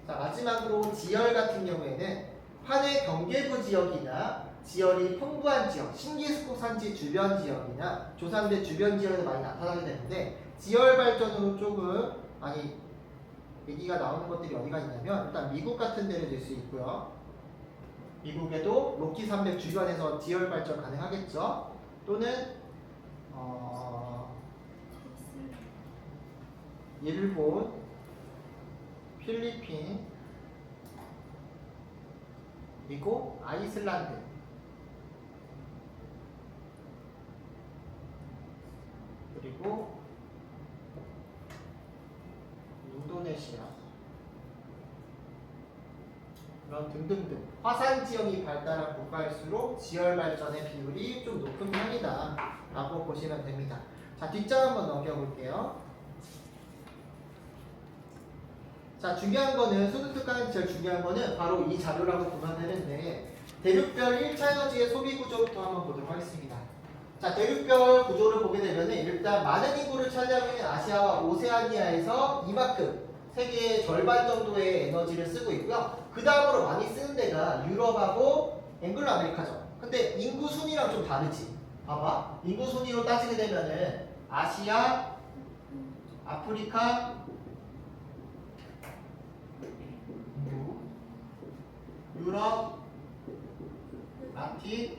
자, 마지막으로 지열 같은 경우에는 판의 경계부 지역이나 지열이 풍부한 지역, 신기스코 산지 주변 지역이나 조산대 주변 지역에서 많이 나타나게 되는데 지열 발전으로 조금 많이 얘기가 나오는 것들이 어디가 있냐면 일단 미국 같은 데를 들 수 있고요. 미국에도 로키 산맥 주변에서 지열 발전 가능하겠죠. 또는 일본, 필리핀, 그리고 아이슬란드, 그리고 인도네시아 이런 등등등 화산 지형이 발달한 국가일수록 지열 발전의 비율이 좀 높은 편이다 라고 보시면 됩니다. 자, 뒷장 한번 넘겨볼게요. 자, 중요한 거는 수능 특강에서 제일 중요한 거는 바로 이 자료라고 보면 되는데 대륙별 1차 에너지의 소비 구조부터 한번 보도록 하겠습니다. 자, 대륙별 구조를 보게 되면 일단 많은 인구를 차지하고 있는 아시아와 오세아니아에서 이만큼 세계의 절반 정도의 에너지를 쓰고 있고요. 그 다음으로 많이 쓰는 데가 유럽하고 앵글로 아메리카죠. 근데 인구 순위랑 좀 다르지. 봐봐. 인구 순위로 따지게 되면은 아시아, 아프리카, 유럽, 라틴,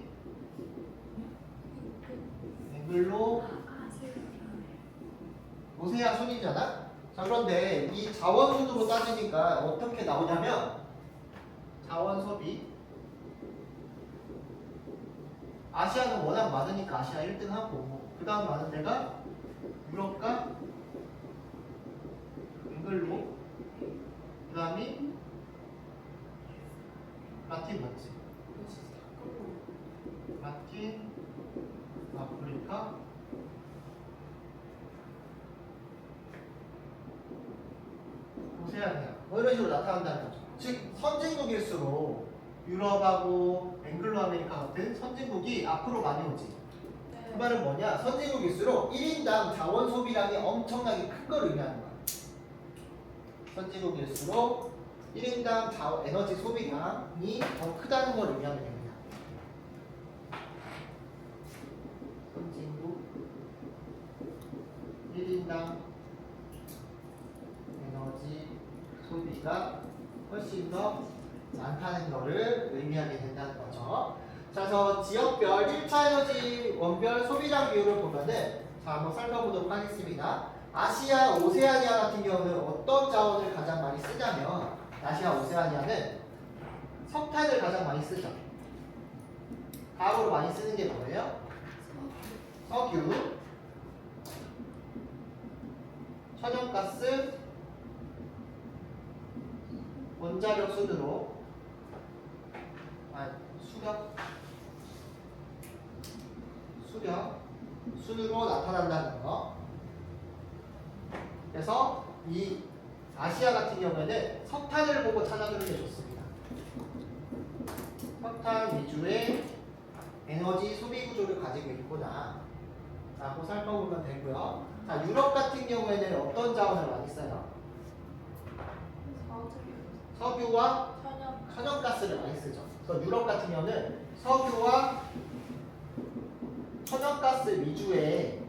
앵글로, 오세아 순이잖아. 자, 그런데 이 자원 순으로 따지니까 어떻게 나오냐면 자원 소비 아시아는 워낙 많으니까 아시아 1등 하고 그 다음 많은 데가 유럽과 앵글로 그 다음이 라틴 맞지? 라틴, 아프리카, 오세아니아 뭐 이런 식으로 나타난다는 거죠. 즉 선진국일수록 유럽하고 앵글로 아메리카 같은 선진국이 앞으로 많이 오지. 그 말은 뭐냐? 선진국일수록 1인당 자원 소비량이 엄청나게 큰 걸 의미하는 거야. 선진국일수록 1인당 에너지 소비량이 더 크다는 걸 의미하면 됩니다. 선진국 1인당 에너지 소비가 훨씬 더 많다는 것을 의미하게 된다는 거죠. 자, 그래서 지역별 1차 에너지 원별 소비량 비율을 보면은 자, 한번 살펴보도록 하겠습니다. 아시아, 오세아니아 같은 경우는 어떤 자원을 가장 많이 쓰냐면 아시아, 오세아니아는 석탄을 가장 많이 쓰죠. 다음으로 많이 쓰는 게 뭐예요? 석유, 천연가스, 원자력 순으로 수력 순으로 나타난다는 거. 그래서 이 아시아 같은 경우에는 석탄을 보고 찾아주는 게 좋습니다. 석탄 위주의 에너지 소비 구조를 가지고 있구나 라고 살펴보면 되고요. 자, 유럽 같은 경우에는 어떤 자원을 많이 써요? 석유와 천연가스를 많이 쓰죠. 그래서 유럽 같은 경우는 석유와 천연가스 위주의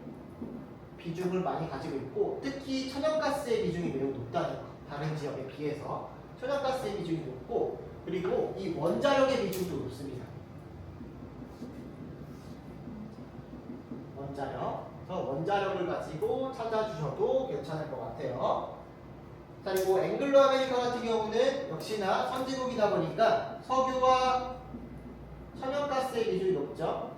비중을 많이 가지고 있고 특히 천연가스의 비중이 매우 높다는 거. 다른 지역에 비해서 천연가스의 비중이 높고 그리고 이 원자력의 비중도 높습니다. 원자력. 그래서 원자력을 가지고 찾아주셔도 괜찮을 것 같아요. 자, 그리고 앵글로 아메리카 같은 경우는 역시나 선진국이다 보니까 석유와 천연가스의 비중이 높죠.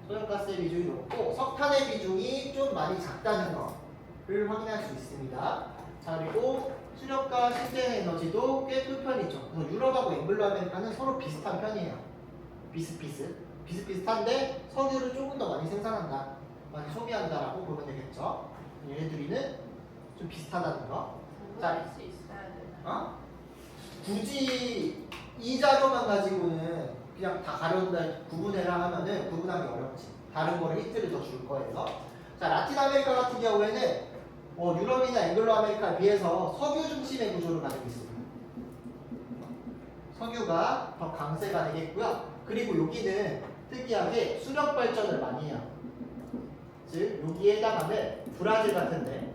천연가스의 비중이 높고 석탄의 비중이 좀 많이 작다는 것을 확인할 수 있습니다. 자, 그리고 수력과 신재생 에너지도 꽤 큰 편이죠. 그래서 유럽하고 앵글로 아메리카는 서로 비슷한 편이에요. 비슷비슷한데 석유를 조금 더 많이 생산한다, 많이 소비한다라고 보면 되겠죠. 얘네들이는 좀 비슷하다는 거. 자, 수 있어야 되나? 굳이 이 자료만 가지고는 그냥 다 가려온다 구분해라 하면은 구분하기 어렵지. 다른 거를 힌트를 더 줄 거예요. 자, 라틴 아메리카 같은 경우에는 유럽이나 앵글로 아메리카에 비해서 석유 중심의 구조를 가지고 있습니다. 석유가 더 강세가 되겠고요. 그리고 여기는 특이하게 수력 발전을 많이 해요. 즉 여기에 해당하는 브라질 같은데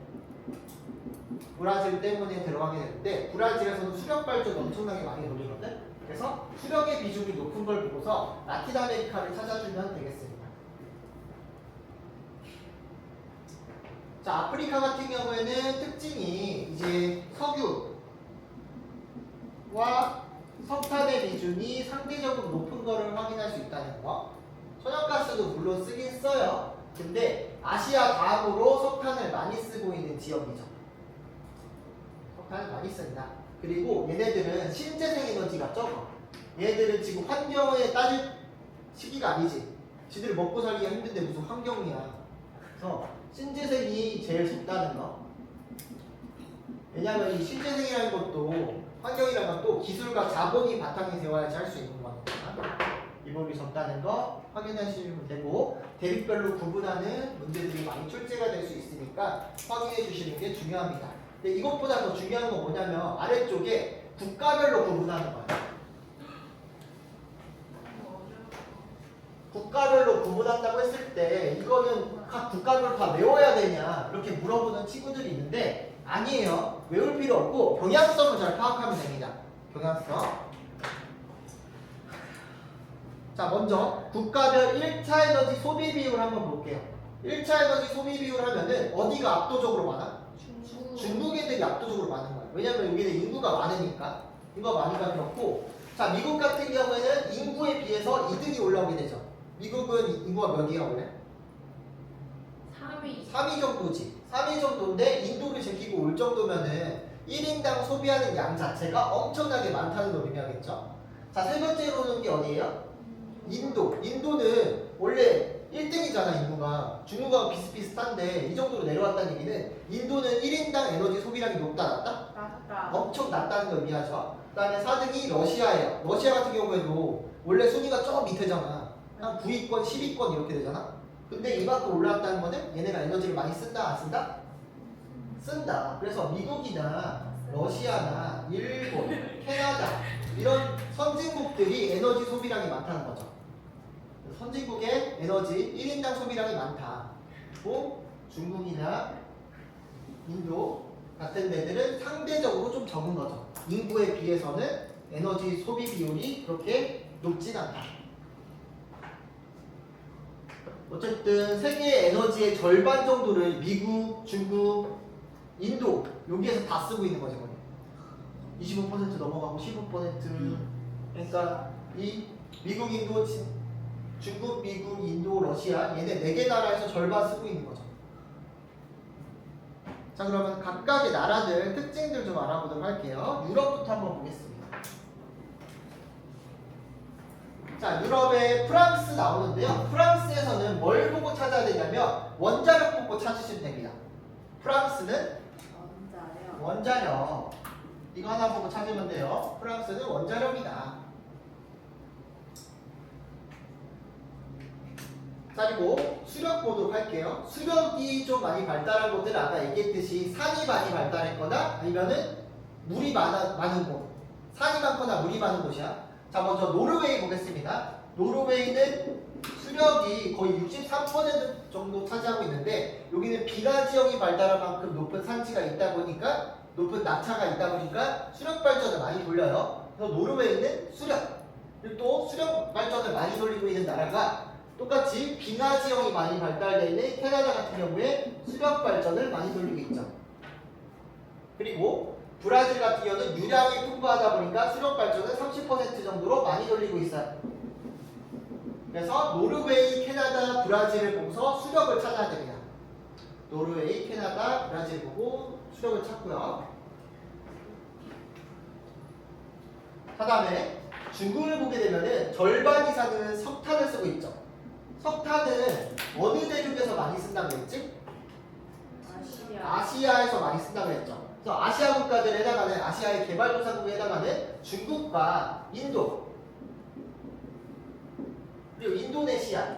브라질 때문에 들어가게 되는데 브라질에서는 수력 발전 엄청나게 많이 돌리거든. 그래서 수력의 비중이 높은 걸 보고서 라틴 아메리카를 찾아주면 되겠습니다. 자, 아프리카 같은 경우에는 특징이 이제 석유와 석탄의 비중이 상대적으로 높은 거를 확인할 수 있다는 거. 천연가스도 물론 쓰긴 써요. 근데 아시아 다음으로 석탄을 많이 쓰고 있는 지역이죠. 석탄을 많이 쓴다. 그리고 얘네들은 신재생 에너지가 적어. 얘네들은 지금 환경에 따질 시기가 아니지. 지들 먹고 살기가 힘든데 무슨 환경이야. 그래서 신재생이 제일 적다는 거. 왜냐하면 이 신재생이라는 것도 환경이라는 것도 기술과 자본이 바탕이 되어야지 할 수 있는 거니까 이법이 적다는 거 확인하시면 되고 대륙별로 구분하는 문제들이 많이 출제가 될 수 있으니까 확인해 주시는 게 중요합니다. 근데 이것보다 더 중요한 건 뭐냐면 아래쪽에 국가별로 구분하는 거예요. 국가별로 구분한다고 했을 때 이거는 각 국가별로 다 외워야 되냐 이렇게 물어보는 친구들이 있는데 아니에요. 외울 필요 없고 경향성을 잘 파악하면 됩니다. 경향성. 자, 먼저 국가별 1차 에너지 소비 비율 한번 볼게요. 1차 에너지 소비 비율 하면은 어디가 압도적으로 많아? 중국 애들이 압도적으로 많은 거야. 왜냐면 여기는 인구가 많으니까. 인구가 많으니까 그렇고. 자, 미국 같은 경우에는 인구에 비해서 이득이 올라오게 되죠. 미국은 인구가 몇이야 원래? 3위 정도지. 3위 정도인데 인도를 제끼고 올 정도면은 1인당 소비하는 양 자체가 엄청나게 많다는 걸 의미하겠죠. 자, 세 번째로는 게 어디예요? 인도. 인도는 원래 1등이잖아 인구가. 중국하고 비슷비슷한데 이 정도로 내려왔다는 얘기는 인도는 1인당 에너지 소비량이 높다 낮다? 낮다. 엄청 낮다는 걸 의미하죠. 그 다음에 4등이 러시아예요. 러시아 같은 경우에도 원래 순위가 저 밑에잖아. 한 9위권, 10위권 이렇게 되잖아. 근데 이만큼 올라왔다는 거는 얘네가 에너지를 많이 쓴다 안 쓴다? 쓴다. 그래서 미국이나 러시아나 일본, 캐나다 이런 선진국들이 에너지 소비량이 많다는 거죠. 선진국의 에너지 1인당 소비량이 많다. 그리고 중국이나 인도 같은 데들은 상대적으로 좀 적은 거죠. 인구에 비해서는 에너지 소비 비율이 그렇게 높진 않다. 어쨌든 세계 에너지의 절반 정도를 미국, 중국, 인도 여기에서 다 쓰고 있는 거죠. 25% 넘어가고 15% 그러니까 이 미국, 인도, 중국, 미국, 인도, 러시아 얘네 4개 나라에서 절반 쓰고 있는 거죠. 자, 그러면 각각의 나라들 특징들 좀 알아보도록 할게요. 유럽부터 한번 보겠습니다. 자, 유럽에 프랑스 나오는데요. 프랑스에서는 뭘 보고 찾아야 되냐면 원자력 보고 찾으시면 됩니다. 프랑스는 원자력. 원자력 이거 하나 보고 찾으면 돼요. 프랑스는 원자력이다. 자, 그리고 수력 보도록 할게요. 수력이 좀 많이 발달한 곳들은 아까 얘기했듯이 산이 많이 발달했거나 아니면은 물이 많은 곳. 산이 많거나 물이 많은 곳이야. 자, 먼저 노르웨이 보겠습니다. 노르웨이는 수력이 거의 63% 정도 차지하고 있는데 여기는 비가 지역이 발달한 만큼 높은 산지가 있다 보니까 높은 낙차가 있다 보니까 수력 발전을 많이 돌려요. 그래서 노르웨이는 수력 그리고 또 수력 발전을 많이 돌리고 있는 나라가 똑같이 빙하 지형이 많이 발달되어 있는 캐나다 같은 경우에 수력 발전을 많이 돌리고 있죠. 그리고 브라질 같은 경우는 유량이 풍부하다 보니까 수력 발전을 30% 정도로 많이 돌리고 있어요. 그래서 노르웨이, 캐나다, 브라질을 보고서 수력을 찾아야 됩니다. 노르웨이, 캐나다, 브라질 보고 수력을 찾고요. 그 다음에 중국을 보게 되면은 절반 이상은 석탄을 쓰고 있죠. 석탄은 어느 대륙에서 많이 쓴다고 했지? 아시아. 아시아에서 많이 쓴다고 했죠. 그래서 아시아 국가들에 해당하는 아시아의 개발도상국에 해당하는 중국과 인도 그리고 인도네시아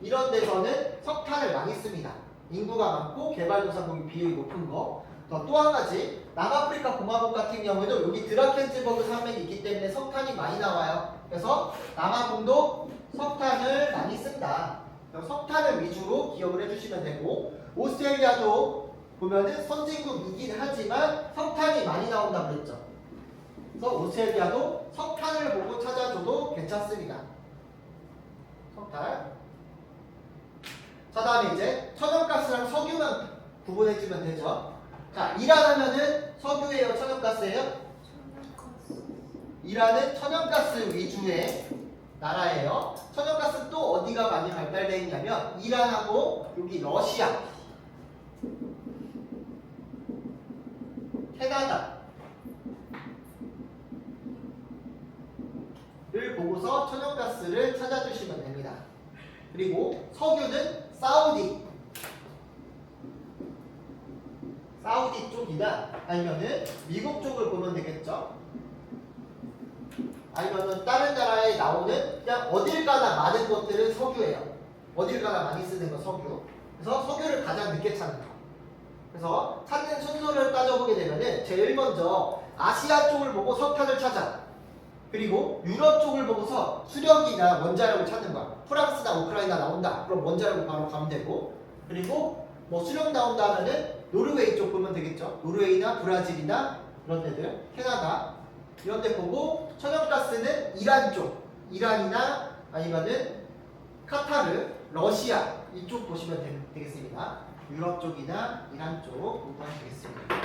이런 데서는 석탄을 많이 씁니다. 인구가 많고 개발도상국의 비율이 높은 거. 또 한 가지 남아프리카 공화국 같은 경우에도 여기 드라켄즈버그 산맥이 있기 때문에 석탄이 많이 나와요. 그래서 남아공도 석탄을 많이 쓴다. 석탄을 위주로 기억을 해주시면 되고 오스트레일리아도 보면은 선진국이긴 하지만 석탄이 많이 나온다고 그랬죠. 그래서 오스트레일리아도 석탄을 보고 찾아줘도 괜찮습니다. 석탄. 자, 다음에 이제 천연가스랑 석유만 구분해주면 되죠. 자, 이란 하면은 석유예요, 천연가스예요? 이란은 천연가스 위주의 나라예요. 천연가스 또 어디가 많이 발달되어 있냐면 이란하고 여기 러시아, 캐나다를 보고서 천연가스를 찾아주시면 됩니다. 그리고 석유는 사우디 쪽이나 아니면은 미국 쪽을 보면 되겠죠. 아니면은 다른 나라에 나오는 그냥 어딜 가나 많은 것들은 석유예요. 어딜 가나 많이 쓰는 거 석유. 그래서 석유를 가장 늦게 찾는 거. 그래서 찾는 순서를 따져보게 되면은 제일 먼저 아시아 쪽을 보고 석탄을 찾아. 그리고 유럽 쪽을 보고서 수력이나 원자력을 찾는 거야. 프랑스나 우크라이나 나온다. 그럼 원자력을 바로 가면 되고. 그리고 뭐 수력 나온다 하면은 노르웨이 쪽 보면 되겠죠. 노르웨이나 브라질이나 이런 데들, 캐나다 이런 데 보고 천연가스는 이란 쪽, 이란이나 아니면은 카타르, 러시아 이쪽 보시면 되겠습니다. 유럽 쪽이나 이란 쪽 보시면 되겠습니다.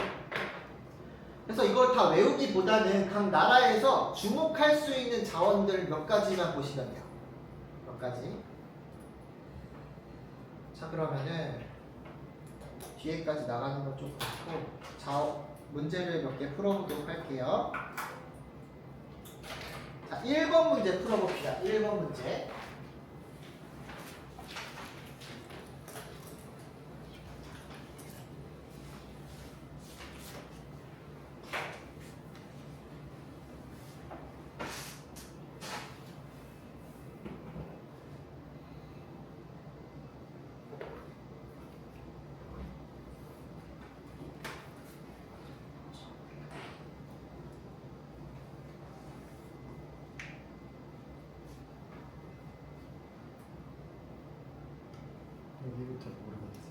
그래서 이걸 다 외우기보다는 각 나라에서 주목할 수 있는 자원들 몇 가지만 보시면 돼요. 몇 가지. 자, 그러면은 뒤에까지 나가는 건 좀 그렇고 문제를 몇 개 풀어보도록 할게요. 자, 1번 문제 풀어봅시다. 1번 문제. 여기부터 모르겠지.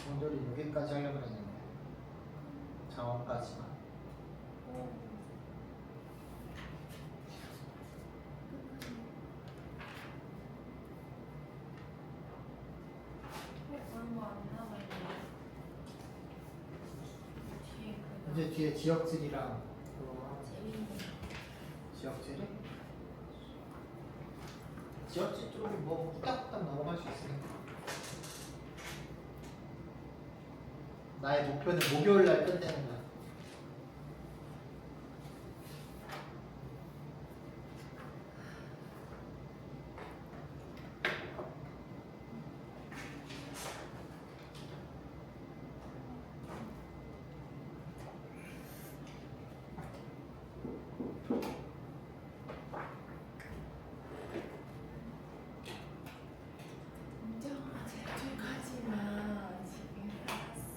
오늘은 여기까지 하려고 했는데 장원까지만. 얼마 안 남았네. 뒤에 그 이제 뒤에 지역질이랑 그거 하면 돼. 재밌네. 지역질이? 지역질 쪽은 뭐 후딱후딱 넘어갈 수 있으니까. 나의 목표는 목요일 날 끝내는 거야. 인정아 제주까지만 지금 알았어.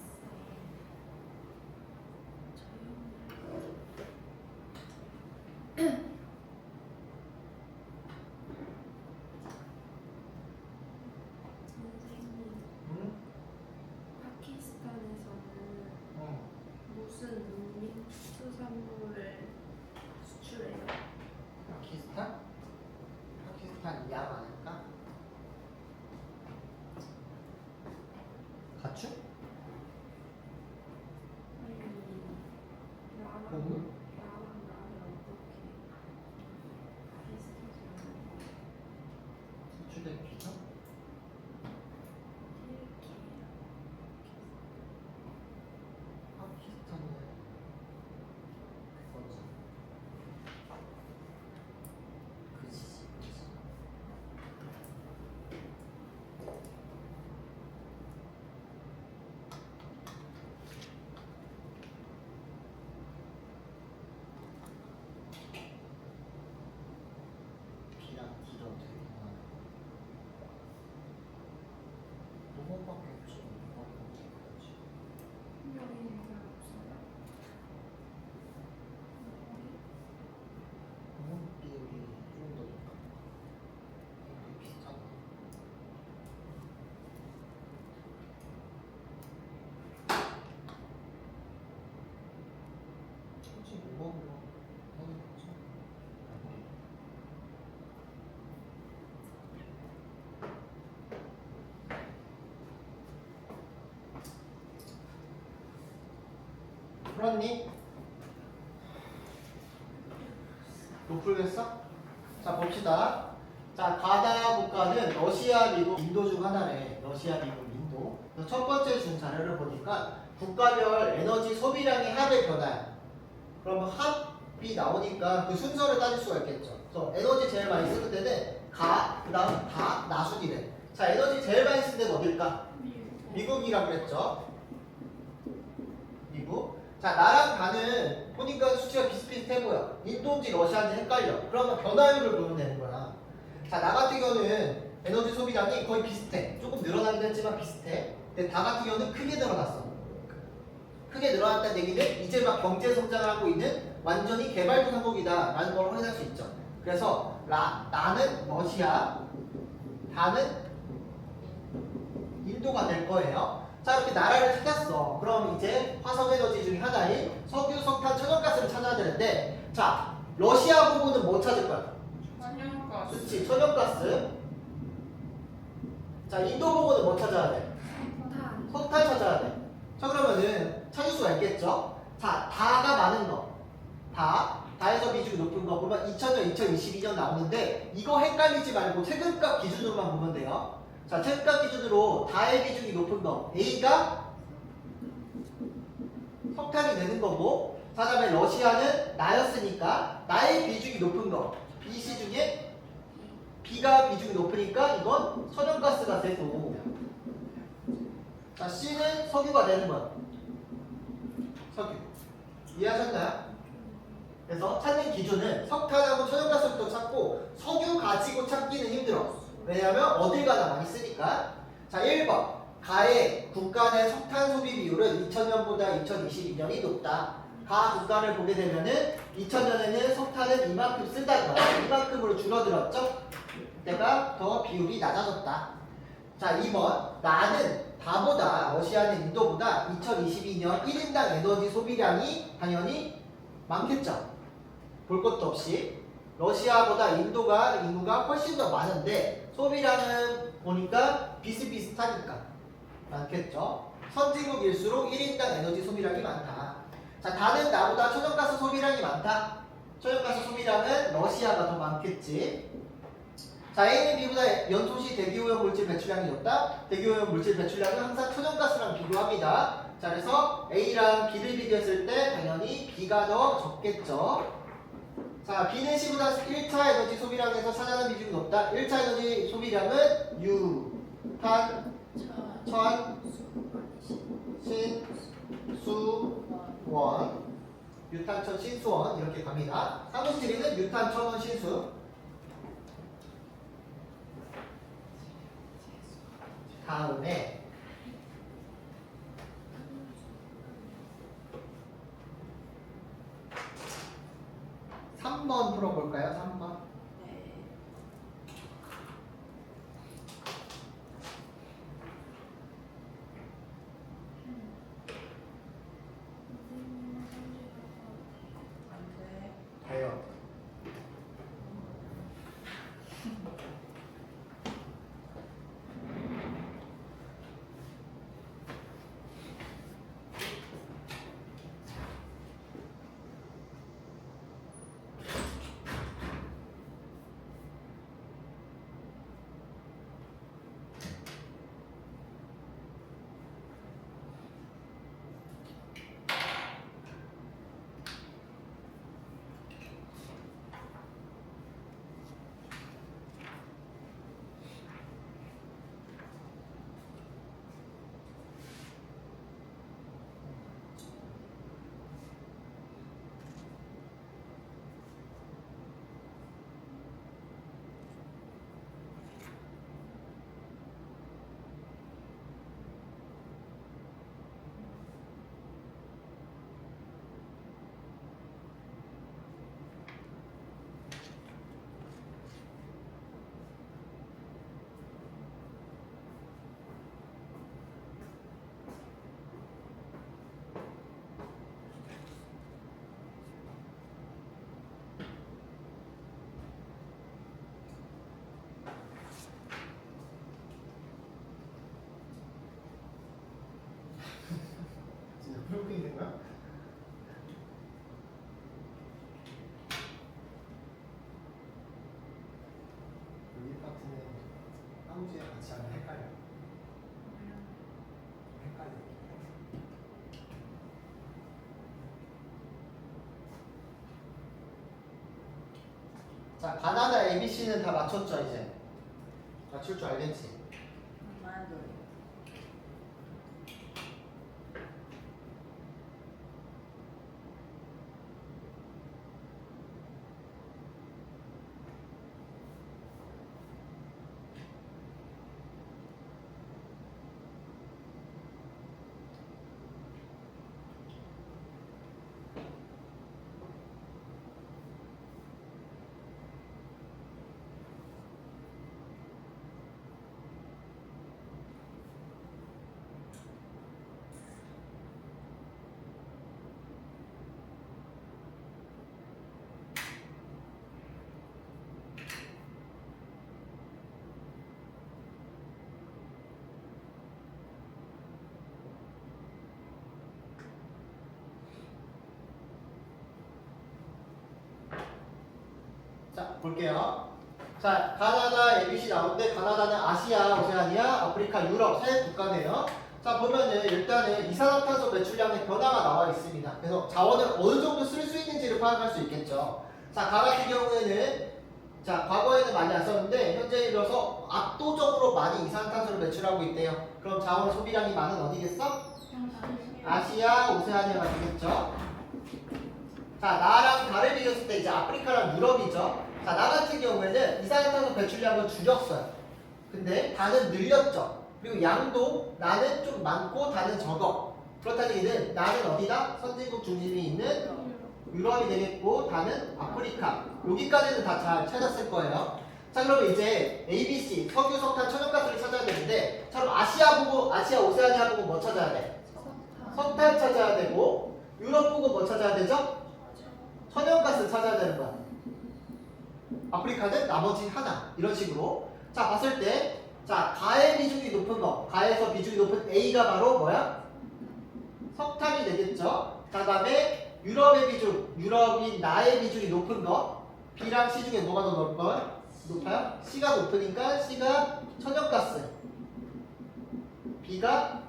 선생님, 응? 파키스탄에서는 응. 무슨 농림수산물을 수출해요? 파키스탄? 파키스탄 양 아닐까? 가축? 아니, 나랑 동물? 나는 어떻게 비슷하지 않아요? 수출된 비자? 파키스탄은 그거지. 그지. B랑 D로 되게 많아. 농업밖에 없지. 농업밖에 없지. 여기는 잘 없어요? 농업 비율이 좀 더 높아. 거의 비슷하다. 굳이 농업으로 하는 거지. 풀었니? 못 풀겠어? 자 봅시다. 자 가다 국가는 러시아, 미국, 인도 중 하나래. 러시아, 미국, 인도. 그래서 첫 번째 준 자료를 보니까 국가별 에너지 소비량의 합의 변화야. 그러면 합이 나오니까 그 순서를 따질 수가 있겠죠. 그래서 에너지 제일 많이 쓰는 데는 가, 그 다음 다, 나순이래. 자 에너지 제일 많이 쓰는 데는 어딜까? 미국이라고 그랬죠. 미국. 자 나랑 가는 보니까 수치가 비슷비슷해 보여. 인도인지 러시아인지 헷갈려. 그러면 변화율을 보면 되는 거야. 자 나 같은 경우는 에너지 소비량이 거의 비슷해. 조금 늘어나긴 했지만 비슷해. 근데 다 같은 경우는 크게 늘어났어. 크게 늘어났다는 얘기는 이제 막 경제 성장을 하고 있는 완전히 개발도상국이다 라는 걸 확인할 수 있죠. 그래서 나는 러시아, 다는 인도가 될 거예요. 자 이렇게 나라를 찾았어. 그럼 이제 화석에너지 중에 하나인 석유, 석탄, 천연가스를 찾아야 되는데 자 러시아 부분은 뭐 찾을 거야? 천연가스. 그렇지 천연가스. 자 인도 부분은 뭐 찾아야 돼? 석탄. 석탄 찾아야 돼. 자 그러면은 찾을 수가 있겠죠? 자 다가 많은 거 다에서 비중이 높은 거 보면 2000년, 2022년 나오는데 이거 헷갈리지 말고 최근값 기준으로만 보면 돼요. 자 최근값 기준으로 다의 비중이 높은 거 A가 석탄 석탄이 되는 거고, 자, 다음에 러시아는 나였으니까 나의 비중이 높은 거. BC 중에 B가 비중이 높으니까 이건 천연가스가 되고, 자, C는 석유가 되는 거야. 석유. 이해하셨나요? 그래서 찾는 기준은 석탄하고 천연가스부터 찾고 석유 가지고 찾기는 힘들어. 왜냐하면 어딜 가나 많이 쓰니까. 자, 1번. 가의 국가 내 석탄 소비 비율은 2000년보다 2022년이 높다. 가 국가를 보게 되면은 2000년에는 석탄은 이만큼 쓴다는 거야. 이만큼으로 줄어들었죠? 그때가 더 비율이 낮아졌다. 자, 2번. 나는 다보다 러시아는 인도보다 2022년 1인당 에너지 소비량이 당연히 많겠죠. 볼 것도 없이 러시아보다 인도가 인구가 훨씬 더 많은데 소비량은 보니까 비슷비슷하니까 많겠죠. 선진국일수록 1인당 에너지 소비량이 많다. 자, 다는 나보다 천연가스 소비량이 많다. 천연가스 소비량은 러시아가 더 많겠지. 자, A는 B보다 연소시 대기오염 물질 배출량이 적다. 대기오염 물질 배출량은 항상 천연가스랑 비교합니다. 자, 그래서 A랑 B를 비교했을 때 당연히 B가 더 적겠죠. 자, B는 C보다 1차 에너지 소비량에서 차지하는 비중이 높다. 1차 에너지 소비량은 유, 탄, 천, 신, 수, 원. 유탄, 천, 신, 수, 원 이렇게 갑니다. 사무실이는 유탄, 천, 원, 신수. 다음에 3번 풀어볼까요? 3번. 네. 안 돼. 돼요. 진짜 풀고 있는 거야? 여기 파트는 한국지랑 같이 하면 헷갈려. 헷갈려. 자, 가나다 ABC는 다 맞췄죠, 이제? 맞출 줄 알겠지? 맞아요. 자, 볼게요. 자, 가나다 ABC 나오는데 가나다는 아시아, 오세아니아, 아프리카, 유럽 세 국가네요. 자 보면은 일단은 이산화탄소 배출량의 변화가 나와 있습니다. 그래서 자원을 어느 정도 쓸 수 있는지를 파악할 수 있겠죠. 자, 가 같은 경우에는 자 과거에는 많이 안 썼는데 현재 들어서 압도적으로 많이 이산화탄소를 배출하고 있대요. 그럼 자원 소비량이 많은 어디겠어? 아시아, 오세아니아가 되겠죠. 자, 나랑 달을 비교했을 때 이제 아프리카랑 유럽이죠. 자, 나 같은 경우에는 이산화탄소 배출량을 줄였어요. 근데 다는 늘렸죠. 그리고 양도 나는 좀 많고 다는 적어. 그렇다는 얘기는 나는 어디다? 선진국 중심이 있는 유럽이 되겠고 다는 아프리카. 여기까지는 다 잘 찾았을 거예요. 자, 그러면 이제 ABC 석유, 석탄, 천연가스를 찾아야 되는데 자, 그럼 아시아 보고 아시아, 오세아니아 보고 뭐 찾아야 돼? 석탄 찾아야 되고 유럽 보고 뭐 찾아야 되죠? 천연가스 찾아야 되는 거야. 아프리카는 나머지 하나 이런 식으로. 자, 봤을 때 자, 가의 비중이 높은 거, 가에서 비중이 높은 A가 바로 뭐야? 석탄이 되겠죠. 그 다음에 유럽의 비중, 유럽인 나의 비중이 높은 거, B랑 C 중에 뭐가 더 높아요? C가 높으니까 C가 천연가스, B가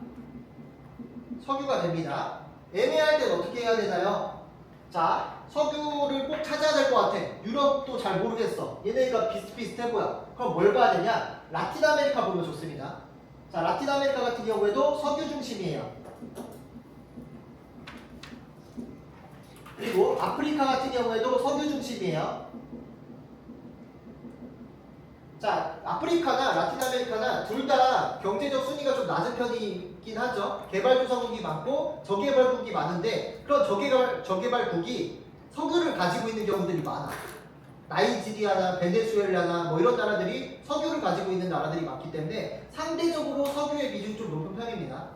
석유가 됩니다. 애매할 땐 어떻게 해야 되나요? 자, 석유를 꼭 찾아야 될 것 같아. 유럽도 잘 모르겠어. 얘네가 비슷비슷해 보여. 그럼 뭘 봐야 되냐? 라틴 아메리카 보면 좋습니다. 자, 라틴 아메리카 같은 경우에도 석유 중심이에요. 그리고 아프리카 같은 경우에도 석유 중심이에요. 자, 아프리카나 라틴 아메리카나 둘 다 경제적 순위가 좀 낮은 편이긴 하죠. 개발도상국이 많고 저개발국이 많은데 그런 저개발국이 석유를 가지고 있는 경우들이 많아. 나이지리아나 베네수엘라나 뭐 이런 나라들이 석유를 가지고 있는 나라들이 많기 때문에 상대적으로 석유의 비중이 좀 높은 편입니다.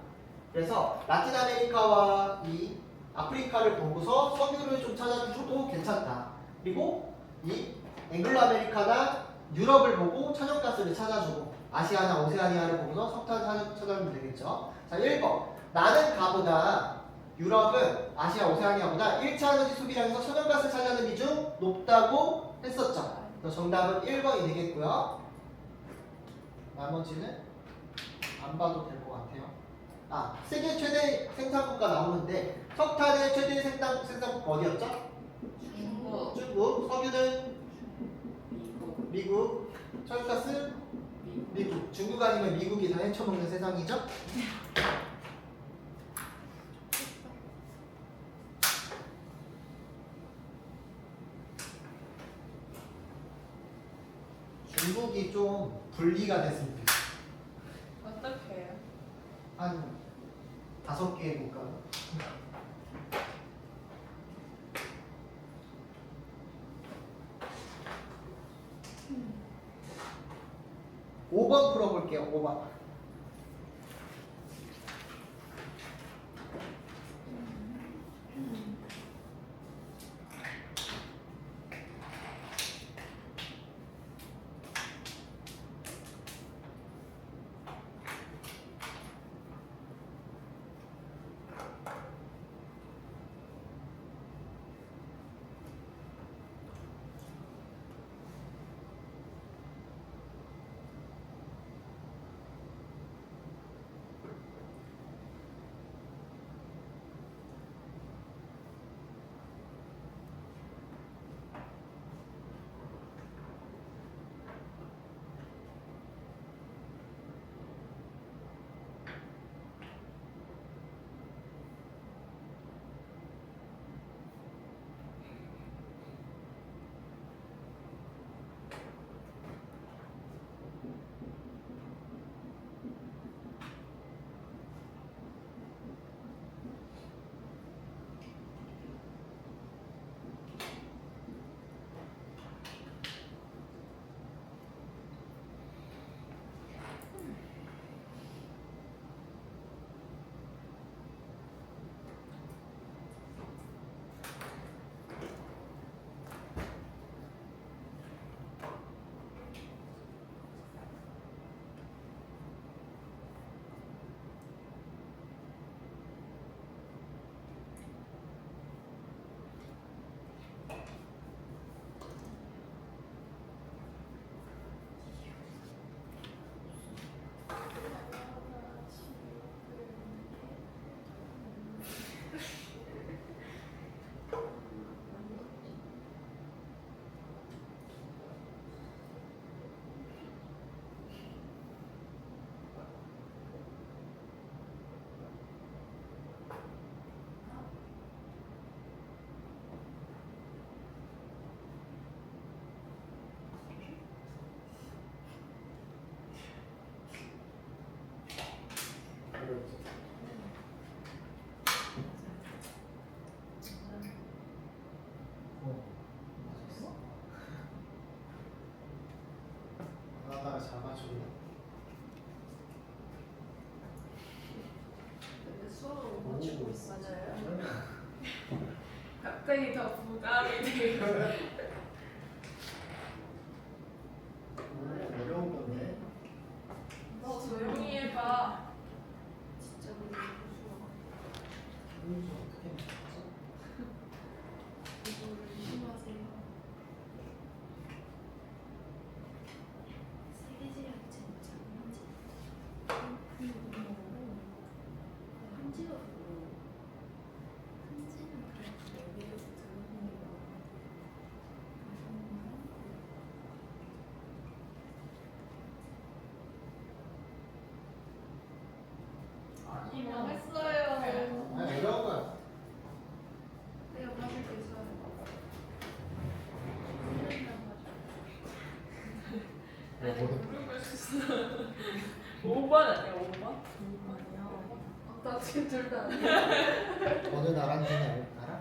그래서 라틴 아메리카와 이 아프리카를 보고서 석유를 좀 찾아주셔도 괜찮다. 그리고 이 앵글로 아메리카나 유럽을 보고 천연가스를 찾아주고 아시아나 오세아니아를 보고서 석탄 찾아주면 되겠죠. 자, 1번. 나는 가보다 유럽은 아시아 오세아니아보다 1차 에너지 소비량에서 천연가스 차지하는 비중 높다고 했었죠. 그래서 정답은 1번이 되겠고요. 나머지는 안 봐도 될 것 같아요. 아, 세계 최대 생산국가 나오는데 석탄의 최대 생산국 어디였죠? 중국, 중국. 석유는 미국, 미국. 천연가스 미국. 중국 아니면 미국이 다 헤쳐먹는 세상이죠? 중국이 좀 분리가 됐습니다. 어떻게 해요? 한 5개의 국가. 음. 5번 풀어볼게요. 5번. 좋네. 근데 수업을 못 맞추고 있어. 맞아요. 음. 갑자기 더 부담이 되고. 어려운 건데. 너 조용히 해봐. 진짜 무서워. 어떻게 맞지? 이거를 조심하세요. 세계지략 진짜 한지가 한지는 그래도 여기에서 들어보는 거 이거 했어요. 아니 어려운 거야. 내가 봐줄게 서요. 뭐, 뭐든. 모르고 있었어. 5번 아니야 5번? 아니야. 나 지금 둘다 아니야. 어느 나라인지는 알아?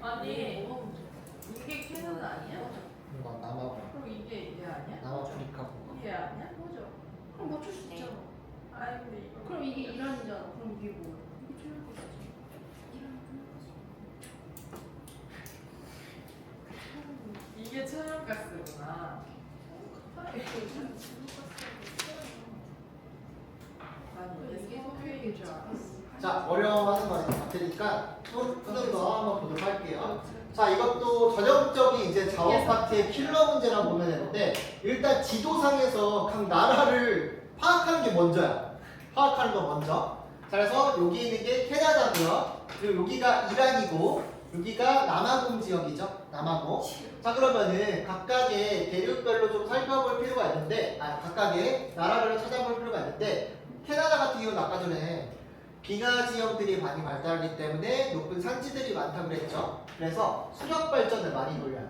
아니 뭐가 문제야? 이게 캐나다 아니야? 이거 남아고 그럼 이게 아니야? 남아프리카고. 이게 아니야? 맞아. 그럼 맞출 수 있잖아. 아니 근데 이거 그럼 이게 이란이잖아. 그럼 이게 뭐야? 이게 틀릴 것이지. 이란 틀릴 것이지. 이게 천연가스구나. 난 이게 석유인 줄 알았어. 자, 어려워하는 거 같으니까 푸는 거 한번 보도록 할게요. 자, 이것도 전형적인 이제 자원 파트의 킬러 문제라고 보면 되는데 일단 지도상에서 각 나라를 파악하는 게 먼저야. 파악하는 거 먼저. 자, 그래서 여기 있는 게 캐나다고요. 그리고 여기가 이란이고 여기가 남아공 지역이죠. 남아공. 자, 그러면은 각각의 대륙별로 좀 살펴볼 필요가 있는데 각각의 나라별로 찾아볼 필요가 있는데 캐나다 같은 경우는 아까 전에 빙하 지형들이 많이 발달하기 때문에 높은 산지들이 많다고 그랬죠. 그래서 수력 발전을 많이 돌려요.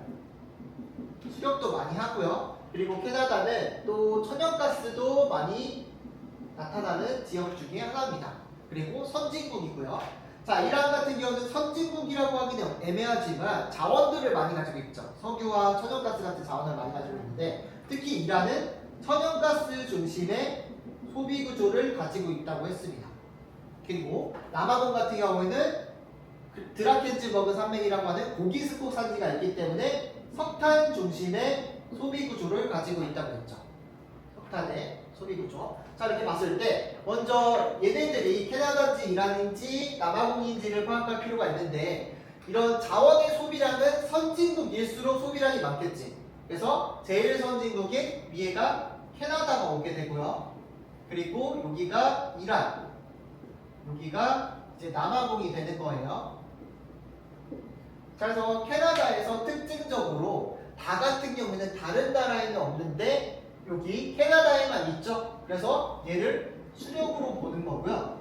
수력도 많이 하고요. 그리고 캐나다는 또 천연가스도 많이 나타나는 지역 중에 하나입니다. 그리고 선진국이고요. 자, 이란 같은 경우는 선진국이라고 하기는 애매하지만 자원들을 많이 가지고 있죠. 석유와 천연가스 같은 자원을 많이 가지고 있는데 특히 이란은 천연가스 중심의 소비 구조를 가지고 있다고 했습니다. 그리고 남아공 같은 경우에는 드라켄즈버그 산맥이라고 하는 고기스폭 산지가 있기 때문에 석탄 중심의 소비 구조를 가지고 있다고 했죠. 석탄의 소비 구조. 자, 이렇게 봤을 때 먼저 얘네들이 캐나다인지 이란인지 남아공인지를 파악할 필요가 있는데 이런 자원의 소비량은 선진국일수록 소비량이 많겠지. 그래서 제일 선진국인 위에가 캐나다가 오게 되고요. 그리고 여기가 이란, 여기가 이제 남아공이 되는 거예요. 자, 그래서 캐나다에서 특징적으로 다 같은 경우에는 다른 나라에는 없는데 여기 캐나다에만 있죠. 그래서 얘를 수력으로 보는 거고요.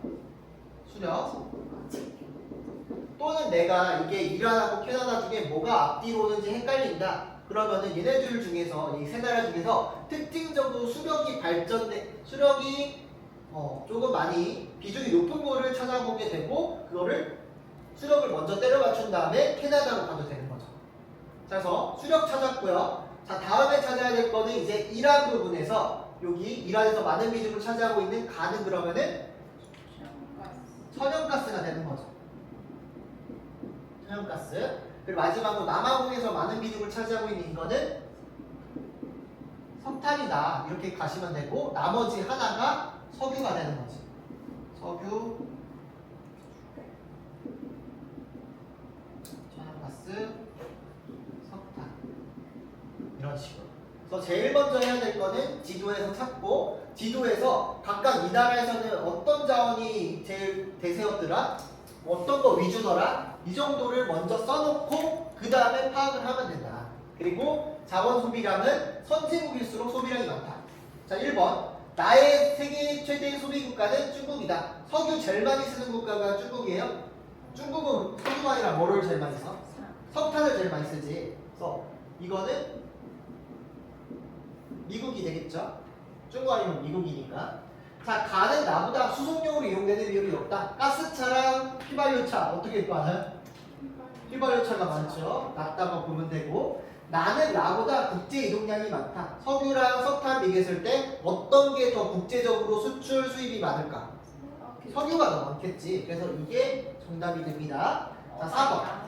수력. 또는 내가 이게 이란하고 캐나다 중에 뭐가 앞뒤로 오는지 헷갈린다. 그러면은 얘네들 중에서 이 세 나라 중에서 특징적으로 수력이 조금 많이 비중이 높은 거를 찾아보게 되고 그거를 수력을 먼저 때려 맞춘 다음에 캐나다로 가도 되는 거죠. 자, 그래서 수력 찾았고요. 자, 다음에 찾아야 될 거는 이제 이란 부분에서 여기 이란에서 많은 비중을 차지하고 있는 가는 그러면은 천연가스가 되는 거죠. 천연가스. 그리고 마지막으로 남아공에서 많은 비중을 차지하고 있는 이거는 석탄이다. 이렇게 가시면 되고 나머지 하나가 석유가 되는 거지. 석유, 천연가스, 석탄 이런 식으로. 그래서 제일 먼저 해야 될 거는 지도에서 찾고 지도에서 각각 이 나라에서는 어떤 자원이 제일 대세였더라? 어떤 거 위주더라? 이 정도를 먼저 써놓고 그 다음에 파악을 하면 된다. 그리고 자원 소비량은 선진국일수록 소비량이 많다. 자, 1번. 나의 세계 최대의 소비 국가는 중국이다. 석유 제일 많이 쓰는 국가가 중국이에요. 중국은 석유가 아니라 뭐를 제일 많이 써? 석탄을 제일 많이 쓰지. 그래서 이거는 미국이 되겠죠. 중국 아니면 미국이니까. 자, 가는 나보다 수송용으로 이용되는 비율이 높다. 가스차랑 휘발유차 어떻게 많아요? 휘발유차가 많죠. 낮다고 보면 되고. 나는 나보다 국제 이동량이 많다. 석유랑 석탄 비교했을 때 어떤 게 더 국제적으로 수출 수입이 많을까? 석유가 더 많겠지. 그래서 이게 정답이 됩니다. 자, 4번.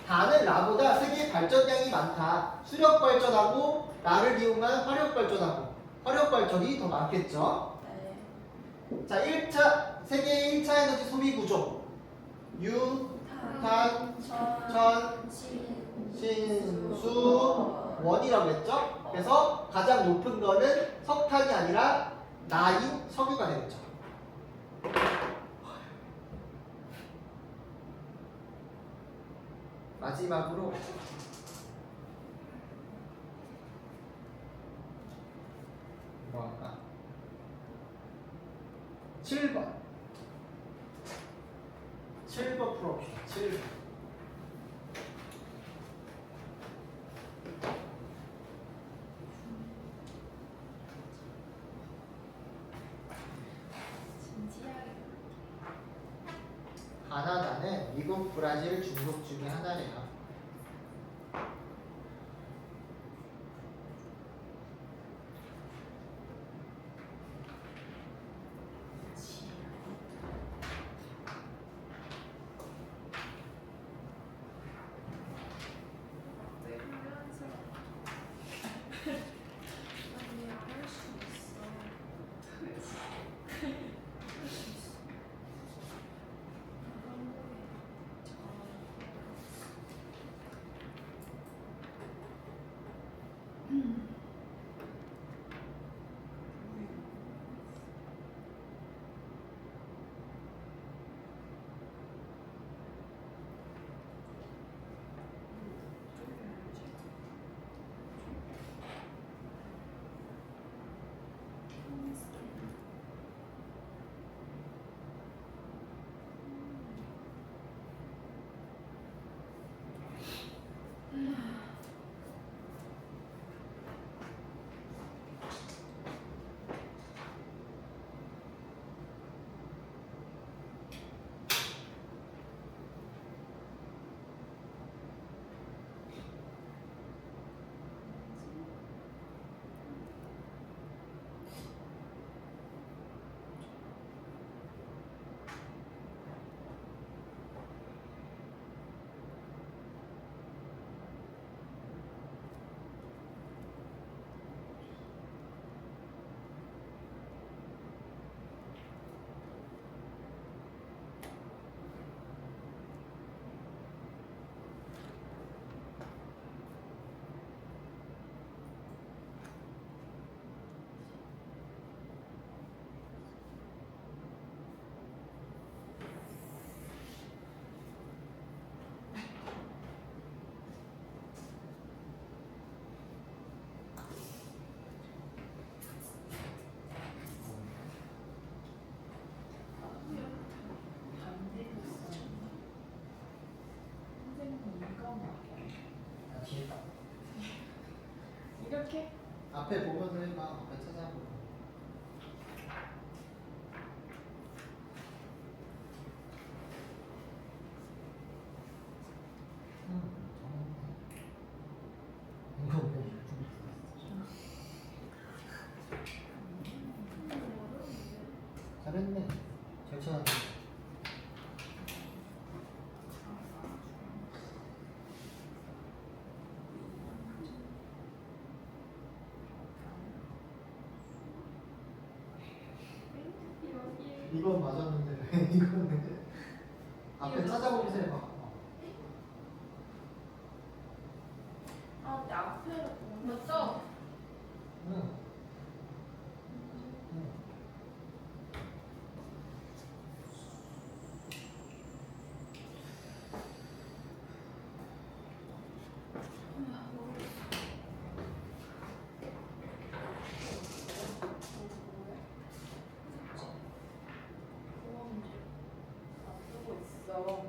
다는 나보다 세계 발전량이 많다. 수력 발전하고 나를 이용한 화력 발전하고 화력 발전이 더 많겠죠. 네. 자, 1차 세계 1차 에너지 소비 구조. 유, 탄, 천, 신수, 원이라고 했죠. 그래서 가장 높은 거는 석탄이 아니라 나인 석유가 되겠죠. 마지막으로 뭐 할까? 7번. 7번 풀어봅시다. 7번. 진지하게. 가나다는 미국, 브라질, 중국 중에 하나래요. 이렇게? 앞에 보면서 해봐. 앞에 찾아보고. 이거 뭐? 잘했네. 잘 찾았네. 이건 맞았는데 왜 이거는 앞에 찾아보면서 해봐. 아, 근데 앞에를 보면 맞죠? 응. 응. 아, 쓰고 있어.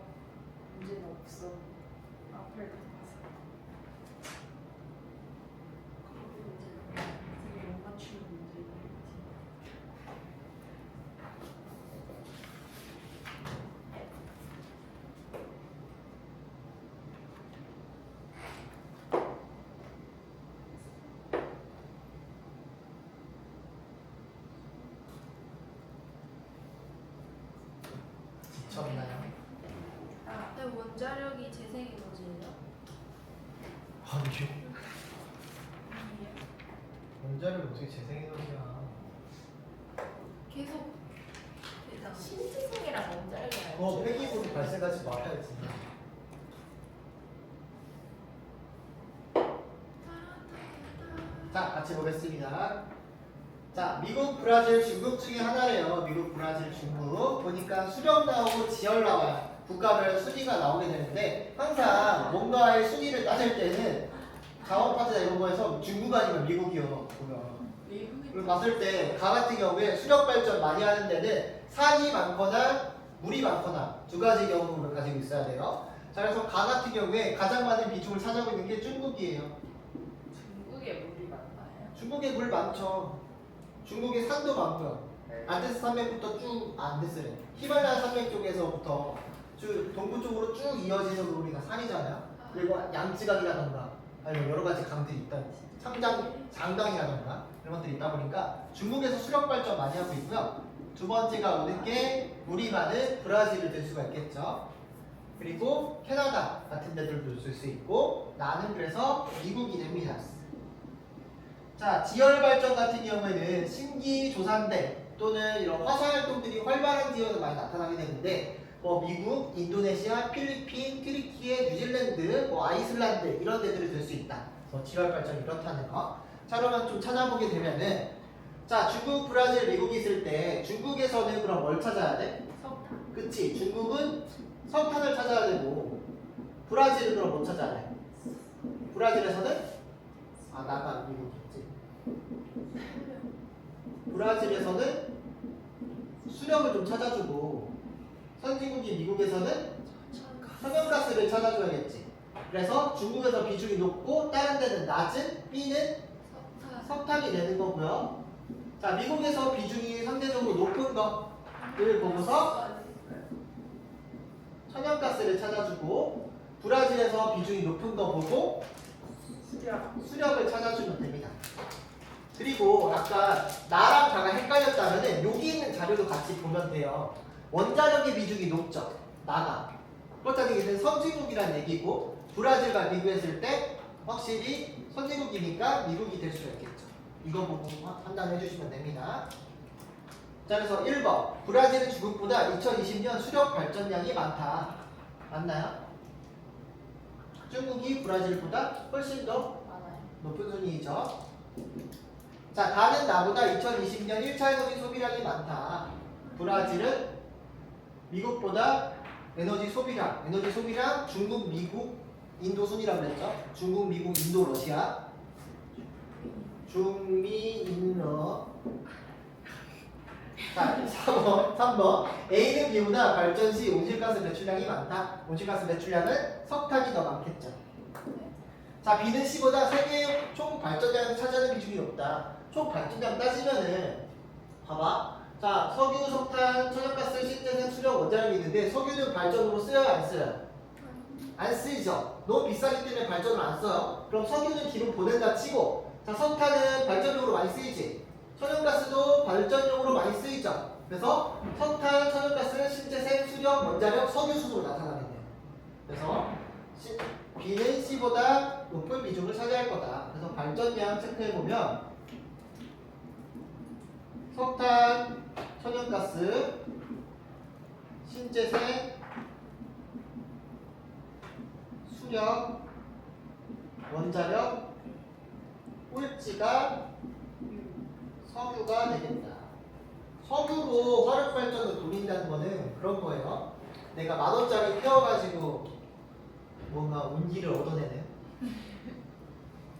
원자력이 재생에너지예요? 아니요. 원자력 어떻게 재생에너지야? 계속 일단 신지성이랑 원자력이랑 폐기물이 발생하지 말아야지. 자, 같이 보겠습니다. 자, 미국, 브라질, 중국 중에 하나래요. 미국, 브라질, 중국. 보니까 수령 나오고 지열 나와요. 국가별 순위가 나오게 되는데 항상 뭔가의 순위를 따질 때는 자원 파트나 이런 거에서 중국 아니면 미국이요. 보면. 미국이 그리고 봤을 때 가 같은 경우에 수력 발전 많이 하는 데는 산이 많거나 물이 많거나 두 가지 경우를 가지고 있어야 돼요. 자, 그래서 가 같은 경우에 가장 많은 비중을 차지하고 있는 게 중국이에요. 중국에 물이 많나요? 중국에 물 많죠. 중국에 산도 많고요. 안데스 산맥부터 쭉 안데스래. 히말라야 산맥 쪽에서부터 쭉 동부 쪽으로 쭉 이어지는 부분이 산이잖아요. 그리고 양쯔강이라던가 아니면 여러 가지 강들이 있다. 장강이라던가 이런 것들이 있다 보니까 중국에서 수력 발전 많이 하고 있고요. 두 번째가 오는 게 물이 많은 브라질을 들 수가 있겠죠. 그리고 캐나다 같은 데들도 쓸 수 있고 나는 그래서 미국이 됩니다. 자, 지열 발전 같은 경우에는 신기 조산대 또는 이런 화산 활동들이 활발한 지역에서 많이 나타나게 되는데 뭐 미국, 인도네시아, 필리핀, 트리키에, 뉴질랜드, 뭐 아이슬란드 이런 데들을 들 수 있다. 그래서 지열 발전이 이렇다는 거. 자, 그러면 좀 찾아보게 되면은 자, 중국, 브라질, 미국이 있을 때 중국에서는 그럼 뭘 찾아야 돼? 석탄. 그치? 중국은 석탄을 찾아야 되고 브라질은 그럼 뭐 찾아야 돼? 브라질에서는 나가 미국이지. 브라질에서는 수력을 좀 찾아주고 선진국인 미국에서는 천연가스를 찾아줘야겠지. 그래서 중국에서 비중이 높고 다른 데는 낮은 B는 석탄이 되는 거고요. 자, 미국에서 비중이 상대적으로 높은 거를 보고서 천연가스를 찾아주고 브라질에서 비중이 높은 거 보고 수력을 찾아주면 됩니다. 그리고 아까 나랑 자가 헷갈렸다면 여기 있는 자료도 같이 보면 돼요. 원자력의 비중이 높죠. 나가. 그렇다는 얘기는 선진국이란 얘기고 브라질과 비교했을 때 확실히 선진국이니까 미국이 될 수가 있겠죠. 이거 보고 판단해 주시면 됩니다. 자, 그래서 1번 브라질은 중국보다 2020년 수력 발전량이 많다. 맞나요? 중국이 브라질보다 훨씬 더 많아요. 높은 순위이죠. 자, 가는 나보다 2020년 1차 에너지 소비량이 많다. 브라질은 미국보다 에너지 소비량 중국, 미국, 인도 순위라고 그랬죠. 중국, 미국, 인도, 러시아. 중미, 인러. 자, 3번. A는 B보다 발전 시 온실가스 배출량이 많다. 온실가스 배출량은 석탄이 더 많겠죠. 자, B는 C보다 세계 총 발전량을 차지하는 비중이 높다. 총 발전량 따지면은 봐봐. 자, 석유, 석탄, 천연가스, 신재생, 수력, 원자력이 있는데 석유는 발전으로 쓰여요, 안 쓰여요? 안 쓰이죠. 너무 비싸기 때문에 발전을 안 써요. 그럼 석유는 뒤로 보낸다 치고 자, 석탄은 발전용으로 많이 쓰이지. 천연가스도 발전용으로 많이 쓰이죠. 그래서 석탄, 천연가스, 신재생, 수력, 원자력, 석유 순으로 나타나겠네요. 그래서 B는 C보다 높은 비중을 차지할 거다. 그래서 발전량 체크해보면 석탄, 천연가스, 신재생, 수력, 원자력, 꼴찌가 석유가 되겠다. 석유로 화력발전을 돌린다는 거는 그런 거예요. 내가 10,000원짜리 태워가지고 뭔가 운기를 얻어내는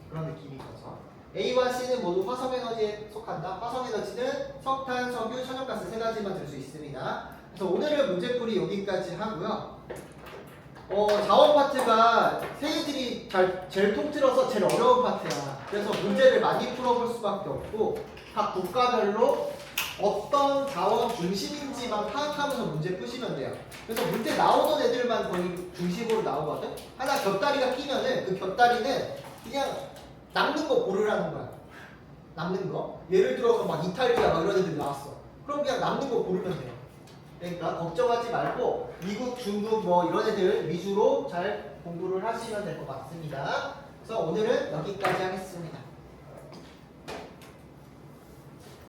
그런 느낌인 거죠. A와 C는 모두 화성에너지에 속한다. 화성에너지는 석탄, 석유, 천연가스 세 가지만 들 수 있습니다. 그래서 오늘은 문제풀이 여기까지 하고요. 자원 파트가 세계들이 제일 통틀어서 제일 어려운 파트야. 그래서 문제를 많이 풀어볼 수밖에 없고 각 국가별로 어떤 자원 중심인지만 파악하면서 문제 푸시면 돼요. 그래서 문제 나오던 애들만 거의 중심으로 나오거든. 하나 곁다리가 끼면은 그 곁다리는 그냥 남는 거 고르라는 거야. 남는 거. 예를 들어서 막 이탈리아 막 이런 애들 나왔어. 그럼 그냥 남는 거 고르면 돼요. 그러니까 걱정하지 말고 미국, 중국 뭐 이런 애들 위주로 잘 공부를 하시면 될 것 같습니다. 그래서 오늘은 여기까지 하겠습니다.